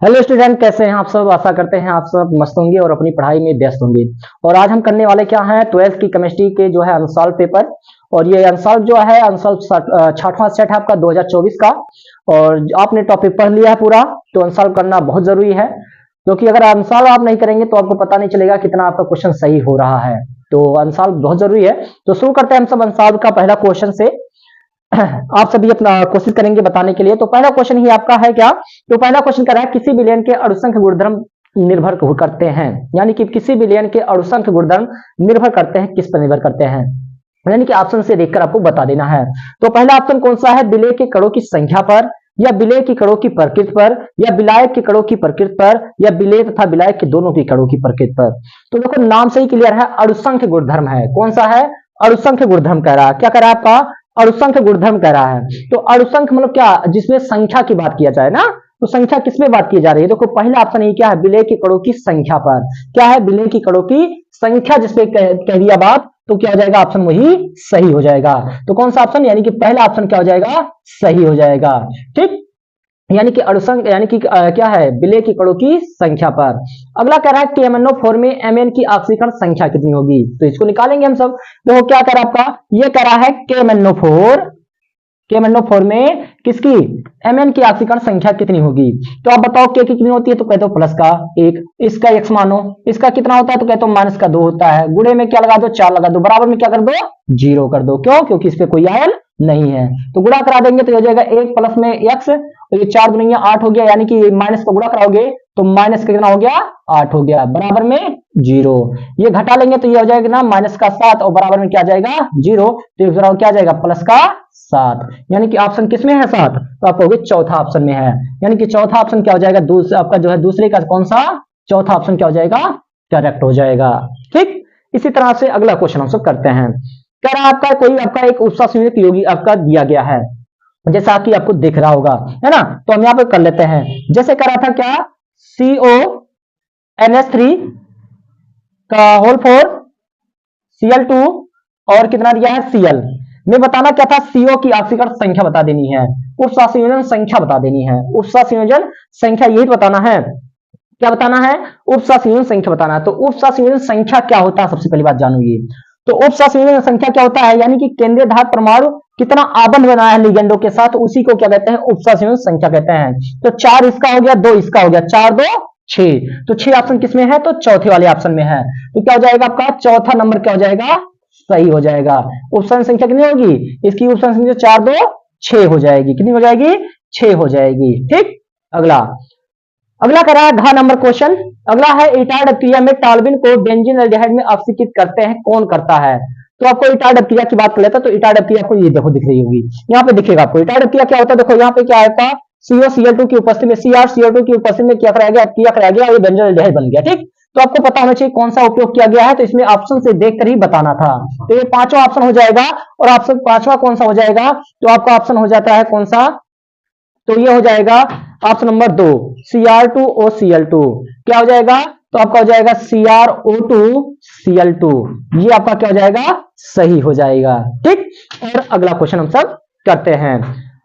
Hello student, कैसे हैं आप सब। आशा करते हैं आप सब मस्त होंगे और अपनी पढ़ाई में व्यस्त होंगे। और आज हम करने वाले क्या हैं, 12th की केमिस्ट्री के जो है अनसॉल्व पेपर। और ये अनसॉल्व जो है अनसॉल्व छठवां सेट है आपका 2024 का। और आपने टॉपिक पढ़ लिया है पूरा, तो अनसॉल्व करना बहुत जरूरी है, क्योंकि अगर अनसॉल्व आप नहीं करेंगे तो आपको पता नहीं चलेगा कितना आपका क्वेश्चन सही हो रहा है। तो अनसॉल्व बहुत जरूरी है। तो शुरू करते हैं हम सब अनसॉल्व का पहला क्वेश्चन से। आप सभी अपना कोशिश करेंगे बताने के लिए। तो पहला क्वेश्चन ही आपका है क्या, तो पहला क्वेश्चन कर रहा है किसी विलयन के अणुसंख्य गुणधर्म निर्भर करते हैं। यानी कि किसी विलयन के अणुसंख्य गुणधर्म निर्भर करते हैं, किस पर निर्भर करते हैं, यानी कि ऑप्शन से देखकर आपको बता देना है। तो पहला ऑप्शन कौन सा है, विलय के कणों की संख्या पर, या विलय की कणों की प्रकृति पर, या विलायक के कणों की प्रकृति पर, या विलय तथा विलायक के दोनों की कणों की प्रकृति पर। तो देखो नाम से ही क्लियर है, अणुसंख्य गुणधर्म है। कौन सा है, अणुसंख्य गुणधर्म कह रहा है। क्या कह रहा है आपका, अणुसंख्य गुणधर्म कह रहा है। तो अणुसंख्य मतलब क्या, जिसमें संख्या की बात किया जाए ना, तो संख्या किसमें बात की जा रही है। देखो पहला ऑप्शन ये क्या है, विलय के कणों की संख्या पर। क्या है, विलय की कणों की संख्या जिसपे कह दिया बात, तो क्या हो जाएगा ऑप्शन वही सही हो जाएगा। तो कौन सा ऑप्शन, यानी कि पहला ऑप्शन क्या हो जाएगा, सही हो जाएगा। ठीक, यानी कि अणुसंख्य यानी कि क्या है, विलय की कणों की संख्या पर। अगला कह रहा है KMnO4 में Mn की ऑक्सीकरण संख्या कितनी होगी। तो इसको निकालेंगे हम सब। देखो क्या कह रहा है आपका, ये कह रहा है KMnO4 में किसकी, Mn की ऑक्सीकरण संख्या कितनी होगी। तो आप बताओ K की कितनी होती है, तो कहते हो प्लस का 1, इसका x मानो, इसका कितना होता है, तो कहते हो माइनस का 2 होता है। गुणे में क्या लगा दो, 4 लगा दो, बराबर में क्या कर दो, 0 कर दो। क्यों, क्योंकि इस पे कोई आयल नहीं है। तो गुणा करा देंगे तो हो जाएगा 1 प्लस में x, तो ये 4 दुनिया 8 हो गया, यानी कि माइनस का गुणा कराओगे तो माइनस का कितना हो गया, 8 हो गया, बराबर में 0। ये घटा लेंगे तो ये हो जाएगा ना माइनस का 7, और बराबर में क्या जाएगा 0। तो ये क्या जाएगा, प्लस का 7। यानी कि ऑप्शन किसमें है 7, तो आप कहोगे चौथा ऑप्शन में है। यानी कि चौथा ऑप्शन क्या हो जाएगा, आपका जो है दूसरे का कौन सा, चौथा ऑप्शन क्या हो जाएगा, करेक्ट हो जाएगा। ठीक, इसी तरह से अगला क्वेश्चन हम सब करते हैं। कह रहा है आपका कोई आपका एक उत्साह संयुक्त यौगिक आपका दिया गया है, जैसा कि आपको दिख रहा होगा, है ना। तो हम यहां पे कर लेते हैं। जैसे कह रहा था क्या, CONH3 का होल 4 Cl2 और कितना दिया है Cl में। बताना क्या था, CO की ऑक्सीकरण संख्या बता देनी है, उपसंयोजन संयोजन संख्या बता देनी है। उपसंयोजन संयोजन संख्या यही बताना है, क्या बताना है, उपसंयोजन संयोजन संख्या बताना है। तो उपसंयोजन संयोजन संख्या क्या होता है, सबसे पहली बात जानूंगी। तो उपसंयोजन संयोजन संख्या क्या होता है, यानी कि केंद्रीय धार परमाणु कितना आबंध बनाया है लिगेंडो के साथ, उसी को क्या कहते हैं, उपसंयोजन संयोजन संख्या कहते हैं। तो 4 इसका हो गया, 2 इसका हो गया, 4 2 6। तो 6 ऑप्शन किसमें है, तो चौथे वाले ऑप्शन में है। तो क्या हो जाएगा आपका चौथा नंबर क्या हो जाएगा, सही हो जाएगा। उपसंयोजन संख्या कितनी होगी, इसकी उपसंयोजन संख्या 4 2 6 हो जाएगी। कितनी हो जाएगी, 6 हो जाएगी। ठीक, अगला अगला कह रहा है घ नंबर क्वेश्चन। अगला है इटार्ड क्रिया में टाल्विन को बेंजीन एल्डिहाइड में ऑक्सीकृत करते हैं, कौन करता है। तो आपको इटार्ड क्रिया की बात कर लेता, तो इटार्ड क्रिया आपको ये देखो दिख रही होगी, यहाँ पे दिखेगा आपको इटार्ड क्रिया क्या होता है। देखो यहाँ पे क्या आएगा, COCl2 की उपस्थिति में CrCl2 की उपस्थिति में क्या कराया गया, ये बेंजीन एल्डिहाइड बन गया। ठीक, तो आपको पता होना चाहिए कौन सा उपयोग किया गया है, तो इसमें ऑप्शन से देखकर ही बताना था। तो ये पांचवा ऑप्शन हो जाएगा, और ऑप्शन पांचवा कौन सा हो जाएगा, तो आपका ऑप्शन हो जाता है कौन सा, तो ये हो जाएगा ऑप्शन नंबर 2 Cr2OCl2। क्या हो जाएगा, तो आपका हो जाएगा CrO2Cl2। ये आपका क्या हो जाएगा, सही हो जाएगा। ठीक, और अगला क्वेश्चन हम सब करते हैं।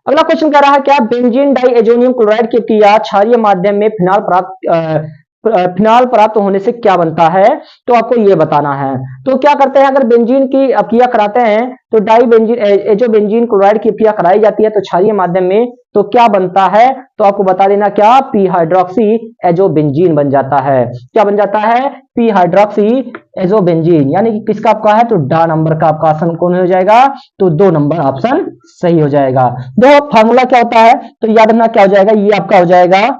अगला क्वेश्चन कह रहा है क्या, बेंजीन डाइएजोनियम क्लोराइड की क्रिया क्षारीय माध्यम में फिनाल प्राप्त होने से क्या बनता है, तो आपको ये बताना है। तो क्या करते हैं, अगर बेंजीन की क्रिया कराते हैं तो डाई बेंजीन एजोबेंजीन क्लोराइड की क्रिया कराई जाती है तो क्षारीय माध्यम में, तो क्या बनता है, तो आपको बता देना क्या, पी हाइड्रोक्सी एजोबेंजीन बन जाता है। क्या बन जाता है, पी हाइड्रोक्सी एजोबेंजीन। यानी कि किसका आपका है, तो डा नंबर का आपका ऑप्शन कौन हो जाएगा, तो 2 नंबर ऑप्शन सही हो जाएगा। देखो फार्मूला क्या होता है, तो याद रखना क्या हो जाएगा, ये आपका हो जाएगा,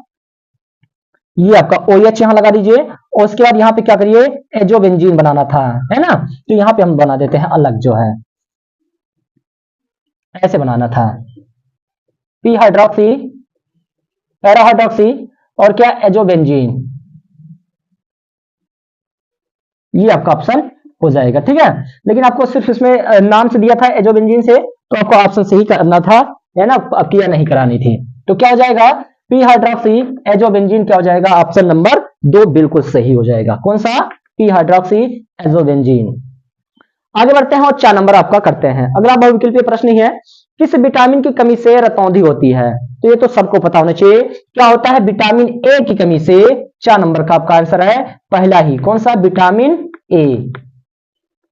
ये आपका OH यहां लगा दीजिए, और उसके बाद यहां पे क्या करिए, एजोबेंजीन बनाना था, है ना। तो यहां पे हम बना देते हैं अलग, जो है ऐसे बनाना था, पी हाइड्रोक्सी पैरा हाइड्रोक्सी और क्या एजोबेंजीन, ये आपका ऑप्शन हो जाएगा। ठीक है, लेकिन आपको सिर्फ इसमें नाम से दिया था एजोबेंजीन से, तो आपको ऑप्शन से ही करना था, है ना, क्रिया नहीं करानी थी। तो क्या हो जाएगा, पी हाइड्रोक्सी एजोबेंजीन क्या हो जाएगा, ऑप्शन नंबर 2 बिल्कुल सही हो जाएगा। कौन सा, पी हाइड्रोक्सी एजोबेंजीन। आगे बढ़ते हैं और 4 नंबर आपका करते हैं। अगला बहुविकल्पीय प्रश्न ही है किस विटामिन की कमी से रतौंधी होती है? तो ये तो सबको पता होना चाहिए, क्या होता है? विटामिन ए की कमी से। 4 नंबर का आपका आंसर है पहला ही, कौन सा? Vitamin A.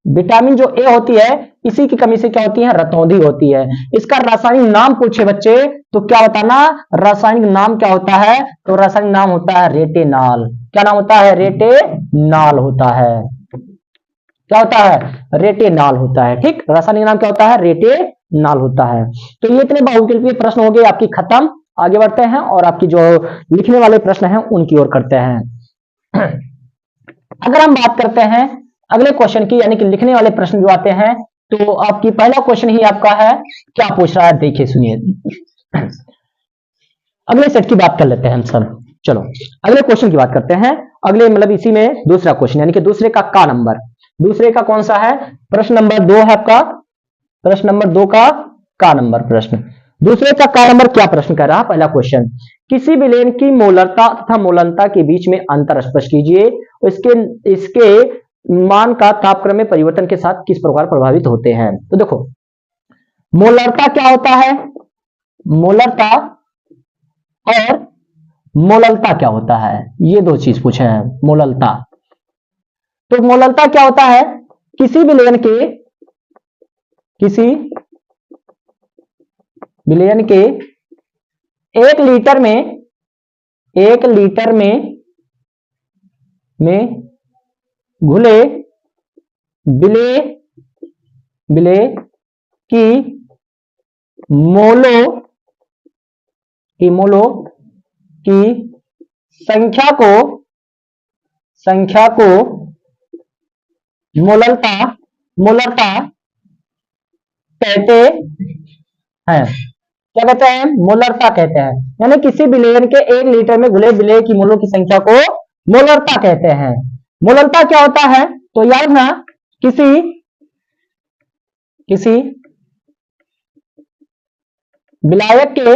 विटामिन जो ए होती है, इसी की कमी से क्या होती है? रतौंधी होती है। इसका रासायनिक नाम पूछे बच्चे तो क्या बताना? रासायनिक नाम क्या होता है? तो रासायनिक नाम होता है रेटेनॉल। क्या नाम होता है? रेटेनॉल होता है। क्या होता है? रेटेनॉल होता है। ठीक, रासायनिक नाम क्या होता है? रेटेनॉल होता है। तो ये इतने बहुविकल्पीय प्रश्न हो गए आपकी खत्म। आगे बढ़ते हैं और आपकी जो लिखने वाले प्रश्न हैं उनकी ओर करते हैं। अगर हम बात करते हैं अगले क्वेश्चन की, यानी कि लिखने वाले प्रश्न जो आते हैं, तो आपकी पहला क्वेश्चन ही आपका है, क्या पूछ रहा है? देखिए सुनिए। अगले सेट की बात कर लेते हैं हम सब। चलो अगले क्वेश्चन की बात करते हैं। अगले मतलब इसी में दूसरा क्वेश्चन, यानी कि दूसरे का नंबर, दूसरे का कौन सा है? प्रश्न नंबर 2 है आपका। प्रश्न नंबर 2 का नंबर प्रश्न। दूसरे का नंबर क्या प्रश्न कर रहा है? पहला क्वेश्चन, किसी विलेन की मोलरता तथा मोलनता के बीच में अंतर स्पष्ट कीजिए। इसके मान का तापक्रम में परिवर्तन के साथ किस प्रकार प्रभावित होते हैं? तो देखो, मोलरता क्या होता है? मोलरता और मोललता क्या होता है? ये दो चीज पूछे हैं। मोललता, तो मोललता क्या होता है? किसी विलयन के 1 लीटर में घुले विलेय की मोलो की संख्या को मोलरता कहते हैं। क्या कहते हैं? मोलरता कहते हैं। यानी किसी विलेयन के 1 लीटर में घुले विलेय की मोलों की संख्या को मोलरता कहते हैं। मोलरता क्या होता है? तो याद रखना, किसी विलायक के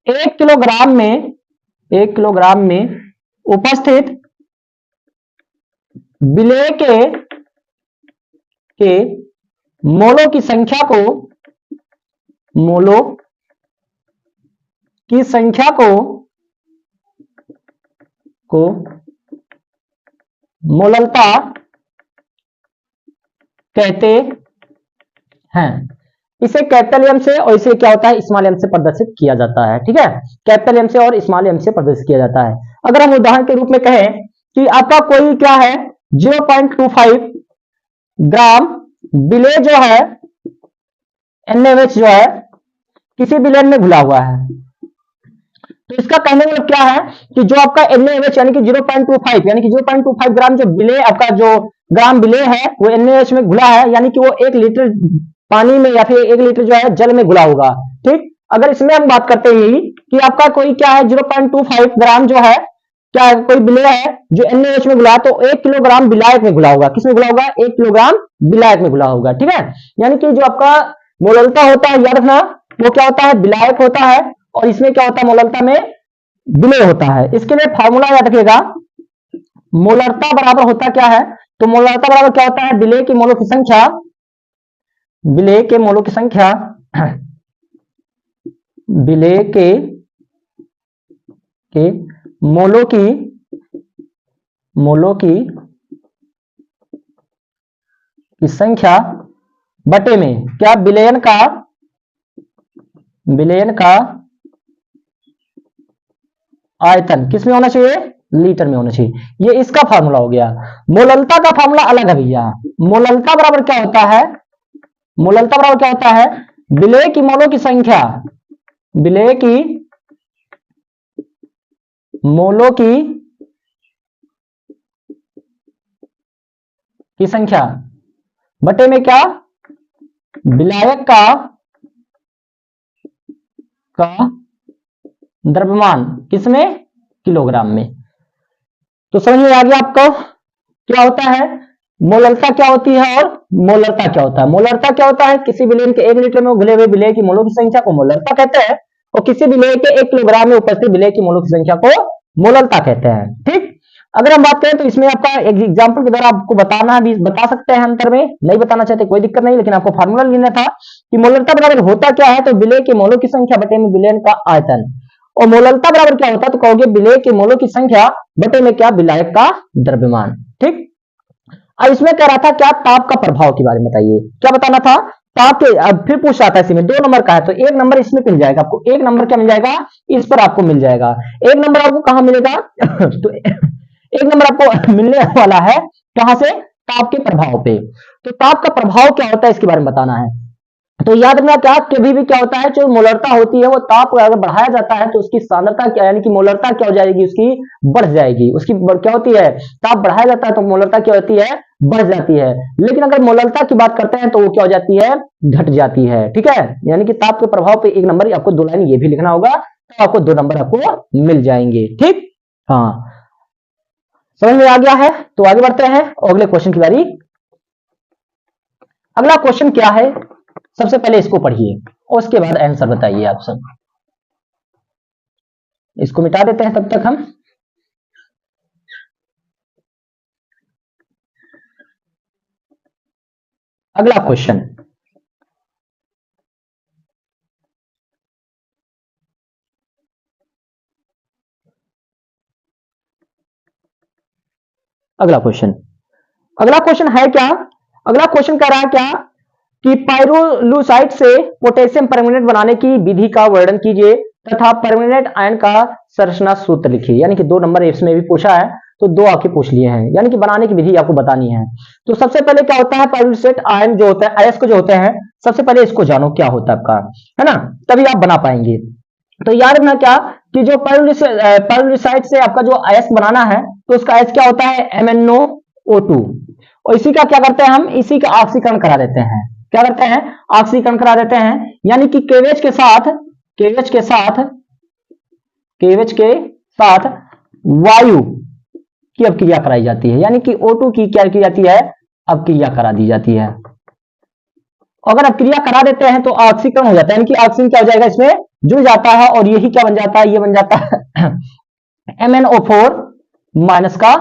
1 किलोग्राम में उपस्थित विलेय के मोलों की संख्या को मोललता कहते हैं। इसे कैपिटल एम से और इसे क्या होता है? स्मॉल एम से प्रदर्शित किया जाता है। ठीक है, कैपिटल एम से और स्मॉल एम से प्रदर्शित किया जाता है। अगर हम उदाहरण के रूप में कहें कि आपका कोई क्या है, 0.25 ग्राम विलेय जो है, NaOH जो है, किसी विलेन में घुला हुआ है। तो इसका कहने का मतलब क्या है कि जो आपका NaOH यानी कि 0.25 ग्राम जो विलेय, आपका जो ग्राम विलेय है वो NaOH में घुला है, यानी कि वो 1 लीटर पानी में या फिर 1 लीटर जो है जल में घुला होगा। ठीक, अगर इसमें हम बात करते हैं कि आपका कोई क्या है, 0.25 ग्राम जो है, क्या है, कोई विलेय है जो NaOH में घुला है, तो 1 किलोग्राम विलायक में घुला होगा। किसमें घुला होगा? 1 किलोग्राम विलायक में घुला होगा। ठीक है, यानी कि जो आपका मोललता होता है, याद रखना, वो क्या होता है? विलायक होता है। और इसमें क्या होता है? मोललता में विलेय होता है। इसके लिए फार्मूला याद रखिएगा, मोलरता बराबर होता क्या है? तो मोलरता बराबर क्या होता है? विलेय के मोलों की संख्या विलेय के मोलों की संख्या बटे में क्या? विलयन का आयतन किस में होना चाहिए? लीटर में होना चाहिए। ये इसका फार्मूला हो गया। मोललता का फार्मूला अलग है भैया। मोललता बराबर क्या होता है? मोललता बराबर क्या होता है? विलेय की मोलों की संख्या, विलेय की मोलों की संख्या बटे में क्या? विलायक का द्रव्यमान, किसमें? किलोग्राम में। तो समझ में आ गया आपको क्या होता है? मोललता क्या होती है और मोलरता क्या होता है? मोलरता क्या होता है? किसी विलेय के 1 लीटर में घुले हुए विलेय की मोलों की संख्या को मोलरता कहते हैं, और किसी विलेय के 1 किलोग्राम में उपस्थित विलेय की मोलों की संख्या को मोललता कहते हैं। ठीक, अगर हम बात करें तो इसमें आपका एक एग्जांपल के द्वारा आपको बताना भी बता सकते हैं, अंतर में नहीं बताना चाहते कोई दिक्कत नहीं, लेकिन आपको फार्मूला लेना था कि मोलरता बराबर होता क्या है, तो विलेय के मोलों की संख्या बटे में विलयन का आयतन, और मोलरता बराबर क्या होता है, तो कहोगे विलेय के मोलों की संख्या बटे में क्या, विलायक का द्रव्यमान। ठीक, अब इसमें कह रहा था क्या, ताप का प्रभाव के बारे में बताइए, क्या बताना था, ताप के, अब फिर पूछ रहा था इसमें 2 नंबर का है, तो 1 नंबर इसमें मिल जाएगा आपको, 1 नंबर क्या मिल जाएगा, इस पर आपको मिल जाएगा, 1 नंबर आपको कहां मिलेगा तो 1 नंबर आपको मिलने वाला है कहां से, ताप के प्रभाव पे। तो ताप का प्रभाव क्या होता है इसके बारे में बताना है। तो याद रखना क्या, कभी भी क्या होता है, जो मोलरता होती है वो ताप अगर बढ़ाया जाता है तो उसकी सांद्रता क्या, यानी कि मोलरता क्या हो जाएगी, उसकी बढ़ जाएगी, उसकी क्या होती है, ताप बढ़ाया जाता है तो मोलरता क्या होती है, बढ़ जाती है। लेकिन अगर मोलरता की बात करते हैं तो वो क्या हो जाती है, घट जाती है। ठीक है, यानी कि ताप के प्रभाव पे 1 नंबर, आपको 2 लाइन ये भी लिखना होगा, तो आपको 2 नंबर आपको मिल जाएंगे। ठीक, हाँ समझ में आ गया है, तो आगे बढ़ते हैं अगले क्वेश्चन की बारी। अगला क्वेश्चन क्या है, सबसे पहले इसको पढ़िए और उसके बाद आंसर बताइए आप सब। इसको मिटा देते हैं तब तक हम। अगला क्वेश्चन, अगला क्वेश्चन, अगला क्वेश्चन है क्या, अगला क्वेश्चन कह रहा है क्या कि पाइरोलुसाइट से पोटेशियम परमैंगनेट बनाने की विधि का वर्णन कीजिए तथा परमैंगनेट आयन का संरचना सूत्र लिखिए। यानी कि 2 नंबर इसमें भी पूछा है, तो 2 आपके पूछ लिए हैं, यानी कि बनाने की विधि आपको बतानी है। तो सबसे पहले क्या होता है, पाइरोलुसाइट आयन जो होता है, अयस्क जो होते हैं, सबसे पहले इसको जानो क्या होता है आपका, है ना, तभी आप बना पाएंगे। तो याद रखना क्या कि जो पाइरोलुसाइट से आपका जो अयस्क बनाना है, तो उसका अयस्क क्या होता है, MnO2, और इसी का क्या करते हैं हम, इसी का ऑक्सीकरण करा देते हैं, क्या करते हैं, ऑक्सीकरण करा देते हैं, यानी कि केवेज के साथ, केवेज के साथ, केवेज के साथ वायु की अपक्रिया कराई जाती है, यानी कि O2 की क्या की जाती है, अपक्रिया करा दी जाती है। अगर अपक्रिया करा देते हैं तो ऑक्सीकरण हो जाता है, यानी कि ऑक्सीजन क्या हो जाएगा, इसमें जुड़ जाता है, और यही क्या बन जाता है, ये बन जाता है MnO4 माइनस का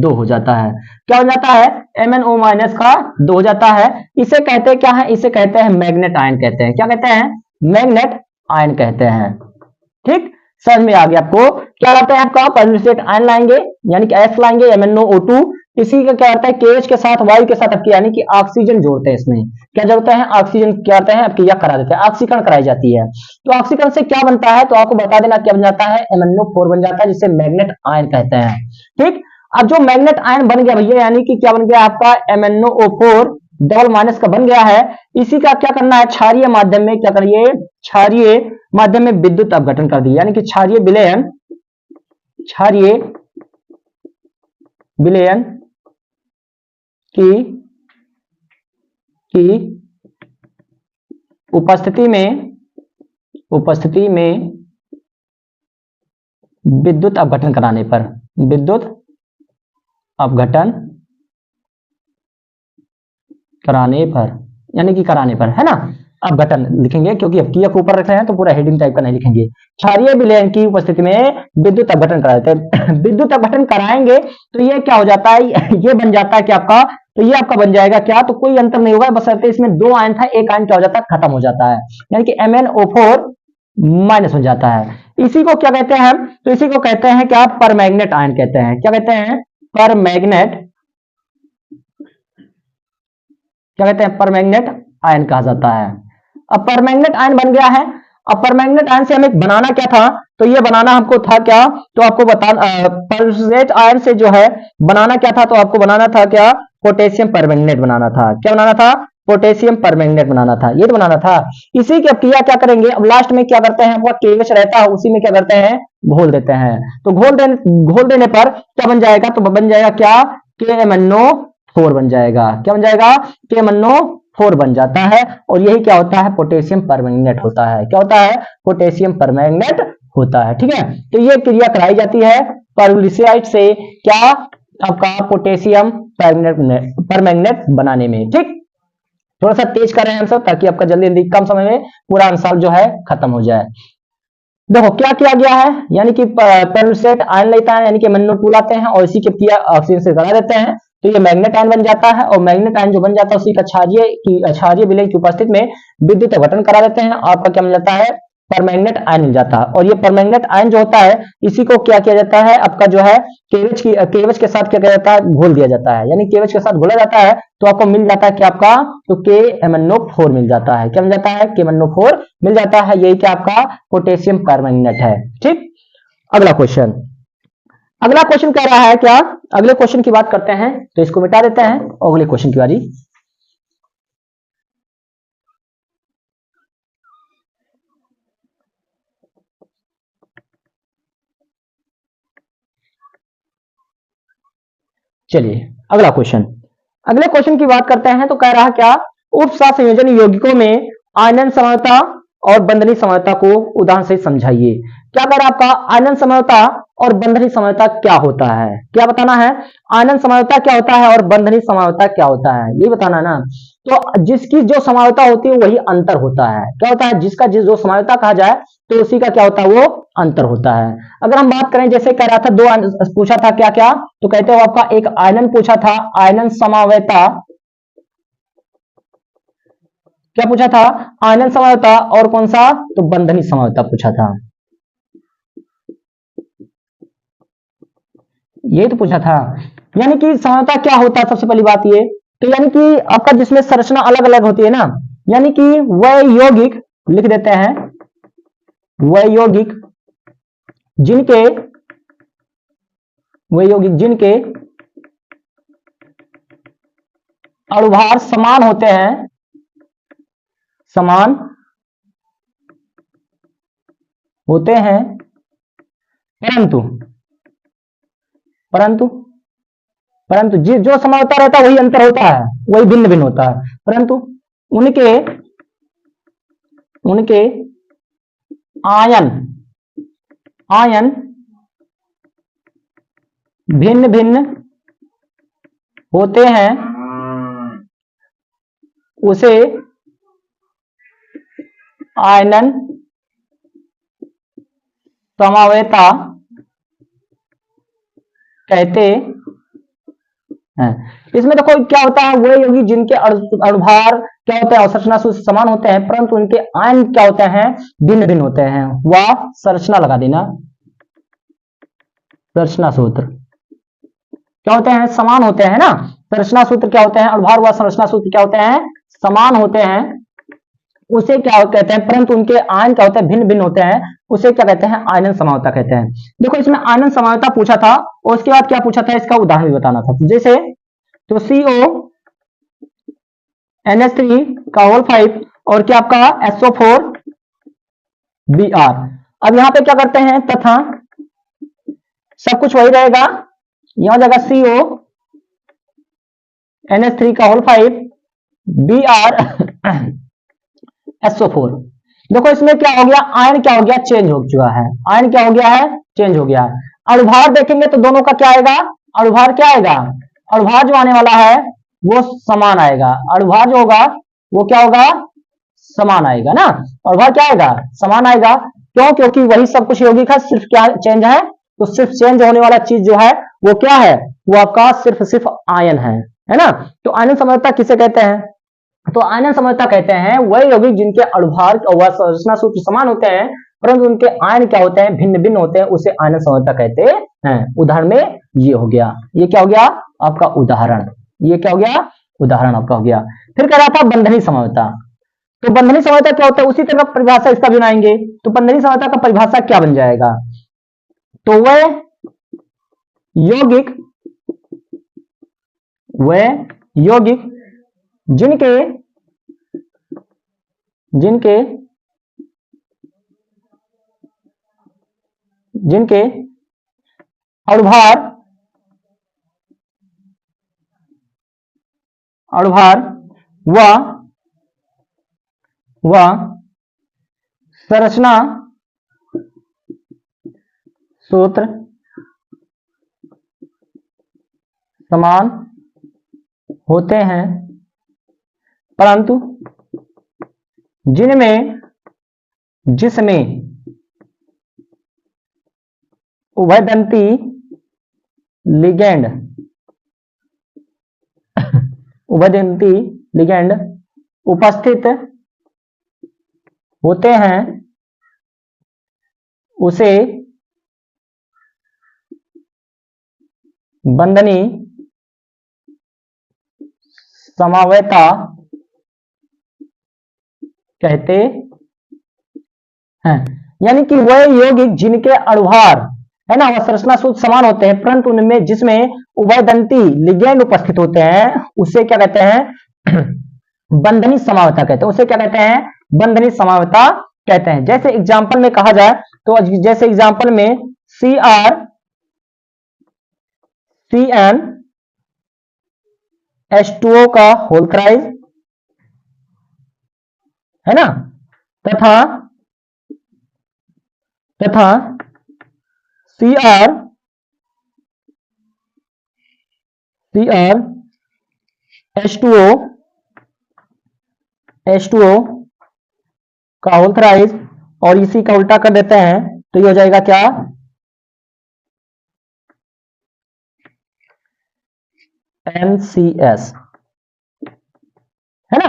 2 हो जाता है, क्या बन जाता है, MnO माइनस का 2 हो जाता है। इसे कहते हैं क्या है, इसे कहते हैं मैग्नेट आयन कहते हैं, क्या कहते हैं, मैग्नेट आयन कहते हैं। ठीक, समझ में आ गया आपको, क्या करते हैं आपका, पाइरोलुसाइट आयन लाएंगे, यानी कि F लाएंगे, MnO2, इसी का क्या करता है, KH के साथ वायु के साथ अपक्रिया, यानी कि ऑक्सीजन जोड़ते हैं, इसमें क्या जोड़ते हैं, ऑक्सीजन क्या करते हैं, अपक्रिया करा देते हैं, ऑक्सीकरण कराई जाती है। तो ऑक्सीकरण से क्या बनता है, तो आपको बता देना क्या बन जाता है, MnO4 बन जाता है, जिसे मैग्नेट आयन कहते हैं। ठीक, अब जो मैग्नेट आयन बन गया भैया, यानी कि क्या बन गया आपका, MnO4 डबल माइनस का बन गया है, इसी का क्या करना है, क्षारीय माध्यम में क्या करिए, क्षारीय माध्यम में विद्युत अपघटन कर दिया, यानी कि क्षारीय विलयन, क्षारीय विलयन की उपस्थिति में विद्युत अपघटन कराने पर, विद्युत अपघटन कराने पर, यानी कि कराने पर, है ना, अपघटन लिखेंगे क्योंकि अपक्रिया को ऊपर रख रहे हैं तो पूरा हेडिंग टाइप का नहीं लिखेंगे। क्षारीय विलयन की उपस्थिति में विद्युत अपघटन करा देते हैं विद्युत अपघटन कराएंगे तो ये क्या हो जाता है, ये बन जाता है क्या आपका, तो ये आपका बन जाएगा क्या, तो कोई अंतर नहीं होगा, बस इसमें 2 आयन था, एक आयन क्या हो जाता है, खत्म हो जाता है, यानी कि MnO4 माइनस हो जाता है। इसी को क्या कहते हैं, तो इसी को कहते हैं क्या, परमैग्नेट आयन कहते हैं, क्या कहते हैं, परमैग्नेट, क्या कहते हैं, परमैग्नेट आयन कहा जाता है। अब परमैग्नेट आयन बन गया है, अब परमैग्नेट आयन से हमें बनाना क्या था, तो ये बनाना हमको था क्या, तो आपको बताना, परमैग्नेट आयन से जो है बनाना क्या था, तो आपको बनाना था क्या, पोटेशियम परमैंगनेट बनाना था, क्या बनाना था, पोटेशियम परमैंगनेट बनाना था, ये तो बनाना था। इसी की अपक्रिया क्या करेंगे, अब लास्ट में क्या करते हैं, आपका केएच रहता है, उसी में क्या करते हैं, घोल देते हैं, तो घोल देने पर क्या बन जाएगा, तो बन जाएगा क्या, KMnO4 बन जाएगा, क्या बन जाएगा, KMnO4 बन जाता है, और यही क्या होता है, पोटेशियम परमैंगनेट होता है, क्या होता है, पोटेशियम परमैंगनेट होता है। ठीक है, तो ये क्रिया कराई जाती है पाइरोलुसाइट से, क्या आपका पोटेशियम परमैंगनेट बनाने में। ठीक, थोड़ा सा तेज कर रहे हैं हम सब ताकि आपका जल्दी जल्दी कम समय में पूरा आंसर जो है खत्म हो जाए। देखो क्या किया गया है, यानी कि पेरोल्सेट आयन लेता है, यानी कि MnO2 लाते हैं और इसी के पी ऑक्सीजन से जला देते हैं, तो ये मैग्नेट आयन बन जाता है, और मैग्नेट आयन जो बन जाता है उसी का क्षारीय विलयन की उपस्थिति में विद्युत अपघटन करा देते हैं, आपका क्या मिल जाता है, परमैंगनेट आयन मिल जाता है। और ये परमैंगनेट आयन जो होता है इसी को क्या किया जाता है, आपका जो है केवच के साथ क्या किया जाता है, घोल दिया जाता है, यानी केवच के साथ घोला जाता है, तो आपको मिल जाता है कि आपका तो KMnO4 मिल जाता है। क्या मिल जाता है, KMnO4 मिल जाता है, यही क्या आपका पोटेशियम परमैंगनेट है। ठीक, अगला क्वेश्चन, अगला क्वेश्चन कह रहा है क्या, अगले क्वेश्चन की बात करते हैं, तो इसको मिटा देते हैं और अगले क्वेश्चन की बारी। चलिए अगला क्वेश्चन, अगले क्वेश्चन की बात करते हैं, तो कह रहा क्या, उपसा संयोजन यौगिकों में आयनन समता और बंधनी समता को उदाहरण से समझाइए। क्या कह रहा है आपका, आयनन समता और बंधनी समता क्या होता है, क्या बताना है, आयनन समता क्या होता है और बंधनी समता क्या होता है, ये बताना है ना। तो जिसकी जो समता होती है वही अंतर होता है, क्या होता है, जिसका जो समता कहा जाए तो उसी का क्या होता है, वो अंतर होता है। अगर हम बात करें, जैसे कह रहा था दो पूछा था क्या क्या, तो कहते हो आपका एक आयनन पूछा था, आयनन समवेता, क्या पूछा था, आयनन समवेता, और कौन सा, तो बंधनी समवेता पूछा था, ये तो पूछा था। यानी कि समवेता क्या होता है, सबसे पहली बात ये, तो यानी कि आपका जिसमें संरचना अलग अलग होती है ना, यानी कि वह यौगिक, लिख देते हैं, वह यौगिक जिनके, वह यौगिक जिनके अणुभार समान होते हैं, समान होते हैं, परंतु परंतु परंतु जो समानता रहता है वही अंतर होता है, वही भिन्न भिन्न होता है, परंतु उनके उनके आयन आयन भिन्न भिन्न होते हैं, उसे आयनन समवेता कहते हैं। इसमें देखो क्या होता है, वह यौगिक जिनके अणुभार क्या होते हैं, संरचना सूत्र समान होते हैं, परंतु उनके आयन क्या होते हैं, भिन्न भिन्न होते हैं, वह संरचना लगा देना, संरचना सूत्र क्या होते हैं, समान होते हैं ना, संरचना सूत्र क्या होते हैं, अणुभार व संरचना सूत्र क्या होते हैं, समान होते हैं, उसे क्या कहते हैं, परंतु उनके आयन क्या होते हैं, भिन्न भिन्न होते हैं, उसे क्या कहते हैं, आयनन समवेता कहते हैं। देखो इसमें आयनन समवेता पूछा था, और उसके बाद क्या पूछा था, इसका उदाहरण भी बताना था, जैसे तो CO NH3 का होल 5 और क्या आपका SO4 Br। अब यहां पे क्या करते हैं, तथा सब कुछ वही रहेगा, यहां जाएगा CO NH3 का होल 5 Br SO4। देखो इसमें क्या हो गया, आयन क्या हो गया, चेंज हो चुका है, आयन क्या हो गया है, चेंज हो गया है। अणुभार देखेंगे तो दोनों का क्या आएगा, अणुभार क्या आएगा, अणुभार जो आने वाला है वो समान आएगा, अणुभार जो होगा वो क्या होगा, समान आएगा ना, अणुभार क्या आएगा, समान आएगा, क्यों, क्योंकि वही सब कुछ यौगिक है, सिर्फ क्या चेंज है, तो सिर्फ चेंज होने वाला चीज जो है वो क्या है, वो आपका सिर्फ आयन है ना। तो आयनन समवेता किसे कहते हैं, तो आयनन समवेता कहते हैं वह यौगिक जिनके अणुभार व संरचना सूत्र समान होते हैं, परंतु उनके आयन क्या होते हैं, भिन्न भिन्न होते हैं, उसे आयनन समवेता कहते हैं। उदाहरण में ये हो गया, ये क्या हो गया आपका उदाहरण, ये क्या हो गया, उदाहरण आपका हो गया। फिर कह रहा था बंधनी समवेता, तो बंधनी समवेता क्या होता है, उसी तरह परिभाषा इसका भी बनाएंगे, तो बंधनी समवेता का परिभाषा क्या बन जाएगा, तो यौगिक वह यौगिक जिनके जिनके जिनके अणुभार व संरचना सूत्र समान होते हैं, परंतु जिसमें उभयदंती लिगेंड उभयदंती लिगेंड उपस्थित होते हैं उसे बंधनी समवेता कहते हैं। यानी कि वह यौगिक जिनके अणुभार है ना वह संरचना सूत्र समान होते हैं, परंतु उनमें जिसमें उभयदंती लिगेंड उपस्थित होते हैं उसे क्या कहते हैं बंधनी समावता कहते हैं। उसे क्या कहते हैं बंधनी समावता कहते हैं। जैसे एग्जांपल में कहा जाए तो जैसे एग्जांपल में CrCN H2O का होल क्राइज है ना, तथा H2O का होल थ्राइस और इसी का उल्टा कर देते हैं तो ये हो जाएगा क्या NCS है ना।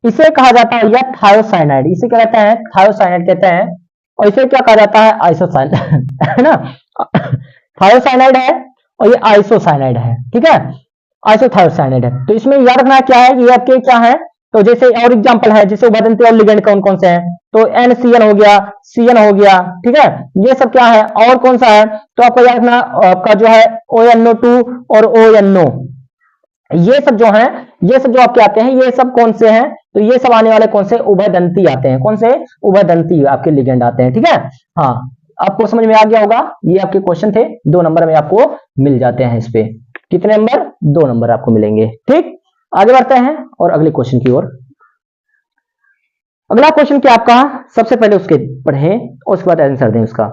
इसे कहा जाता है या थायोसाइनाइड, इसे क्या कहते हैं थायोसाइनाइड कहते हैं, और इसे क्या कहा जाता है आइसोसाइनाइड है ना। थायोसाइनाइड है और ये आइसोसाइनाइड है, ठीक है आइसोथायोसाइनाइड है। तो इसमें याद रखना क्या है ये आपके क्या है, तो जैसे और एग्जांपल है जैसे उभयदंती और लिगेंड कौन कौन से हैं, तो NCN हो गया, CN हो गया, ठीक है ये सब क्या है। और कौन सा है तो आपको याद रखना आपका जो है ONO2 और ONO, ये सब जो है ये सब जो आपके आते हैं ये सब कौन से हैं, तो ये सब आने वाले कौन से उभयदंती आते हैं, कौन से उभयदंती आपके लिगेंड आते हैं, ठीक है। हाँ आपको समझ में आ गया होगा, ये आपके क्वेश्चन थे 2 नंबर में आपको मिल जाते हैं। इस पे कितने नंबर 2 नंबर आपको मिलेंगे, ठीक। आगे बढ़ते हैं और अगले क्वेश्चन की ओर। अगला क्वेश्चन क्या आपका, सबसे पहले उसके पढ़ें और उसके बाद आंसर दें उसका।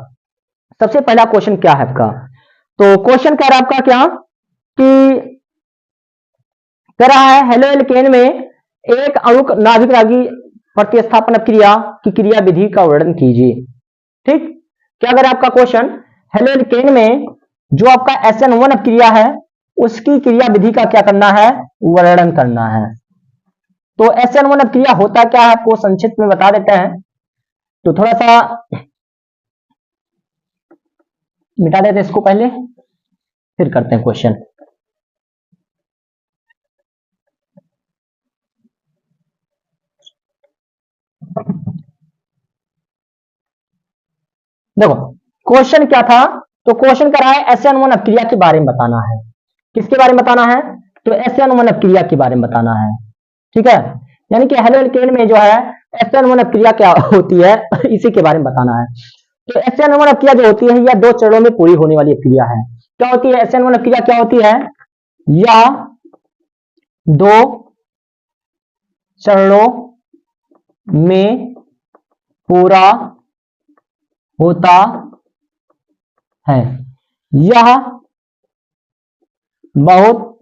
सबसे पहला क्वेश्चन क्या है आपका, तो क्वेश्चन कह रहा है आपका क्या कि कह रहा है हेलो एल्केन में एक अणु नाभिक रागी प्रतिस्थापन क्रिया की क्रिया विधि का वर्णन कीजिए, ठीक। क्या अगर आपका क्वेश्चन हेलो एल्केन में जो आपका SN1 क्रिया है उसकी क्रिया विधि का क्या करना है वर्णन करना है। तो SN1 क्रिया होता क्या है आपको संक्षिप्त में बता देते हैं, तो थोड़ा सा मिटा देते इसको पहले फिर करते हैं क्वेश्चन। देखो क्वेश्चन क्या था, तो क्वेश्चन कर रहा है SN1 क्रिया के बारे में बताना है। किसके बारे में बताना है, तो SN1 क्रिया के बारे में बताना है, ठीक है। यानी कि हेलो एल्केन में जो है SN1 क्रिया क्या होती है इसी के बारे में बताना है। तो SN1 क्रिया जो होती है यह 2 चरणों में पूरी होने वाली क्रिया है। क्या होती है SN1 क्रिया क्या होती है, या 2 चरणों में पूरा होता है। यह बहुत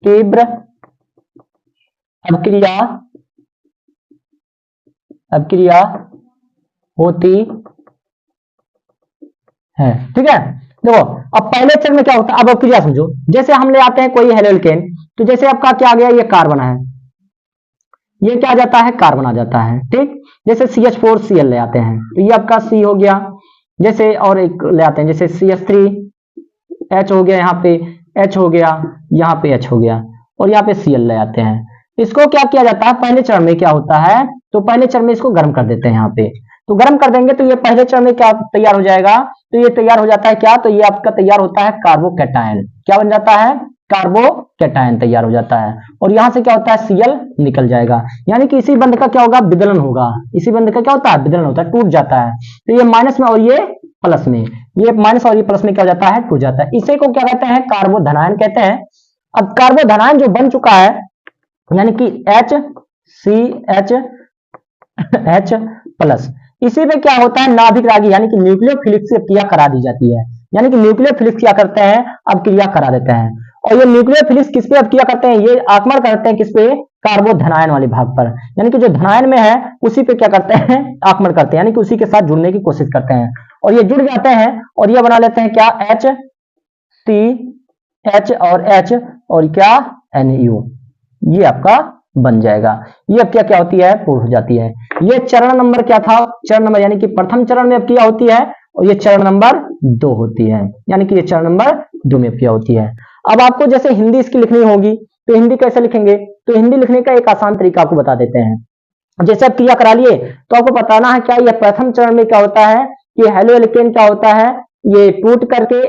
तीव्र अभिक्रिया होती है, ठीक है। देखो अब पहले चरण में क्या होता है, अब अभिक्रिया समझो। जैसे हम ले आते हैं कोई हेलो एल्केन, तो जैसे आपका क्या आ गया ये कार्बन है, ये क्या आ जाता है कार्बन आ जाता है, ठीक। जैसे CH4Cl ले आते हैं तो ये आपका C हो गया, जैसे और एक ले आते हैं जैसे CH3H हो गया, यहाँ पे H हो गया, यहाँ पे H हो गया, और यहाँ पे Cl ले आते हैं। इसको क्या किया जाता है पहले चरण में क्या होता है, तो पहले चरण में इसको गर्म कर देते हैं यहाँ पे, तो गर्म कर देंगे तो ये पहले चरण में क्या तैयार हो जाएगा, तो ये तैयार हो जाता है क्या, तो ये आपका तैयार होता है कार्बोकैटायन। क्या बन जाता है कार्बोकैटायन तैयार हो जाता है, और यहां से क्या होता है Cl निकल जाएगा। यानी कि इसी बंध का क्या होगा विदलन होगा, इसी बंध का क्या होता है विदलन होता है, टूट जाता है। तो ये माइनस में और ये प्लस में, ये माइनस और ये प्लस में क्या हो जाता है टूट जाता है। इसे को क्या कहते हैं कार्बोधनायन कहते हैं। अब कार्बोधनायन जो बन चुका है यानी कि HCH प्लस, इसी पे क्या होता है नाभिक रागी यानी कि न्यूक्लियोफिलिक से क्रिया करा दी जाती है। यानी कि न्यूक्लियोफिलिक क्या करते हैं अब क्रिया करा देते हैं, और ये न्यूक्लियोफिलिक किस पे अब क्रिया करते हैं, ये आक्रमण करते हैं किस पे कार्बोधनायन वाले भाग पर, यानी कि जो धनायन में है उसी पे क्या करते हैं आक्रमण करते हैं, यानी कि उसी के साथ जुड़ने की कोशिश करते हैं। और ये जुड़ जाते हैं और ये बना लेते हैं क्या, HCH और H और क्या, NU, ये आपका बन जाएगा। ये अब क्या क्या होती है, पूर्ण हो जाती है। ये चरण नंबर क्या था, चरण नंबर यानी कि प्रथम चरण में अब क्या होती है, और ये चरण नंबर 2 होती है, यानी कि ये चरण नंबर 2 में अब क्या होती है। अब आपको जैसे हिंदी इसकी लिखनी होगी तो हिंदी कैसे लिखेंगे, तो हिंदी लिखने का एक आसान तरीका आपको बता देते हैं। जैसे आप क्रिया करा लिए तो आपको बताना है क्या ये प्रथम चरण में क्या होता है, ये हेलो एल्केन क्या होता है, ये टूट करके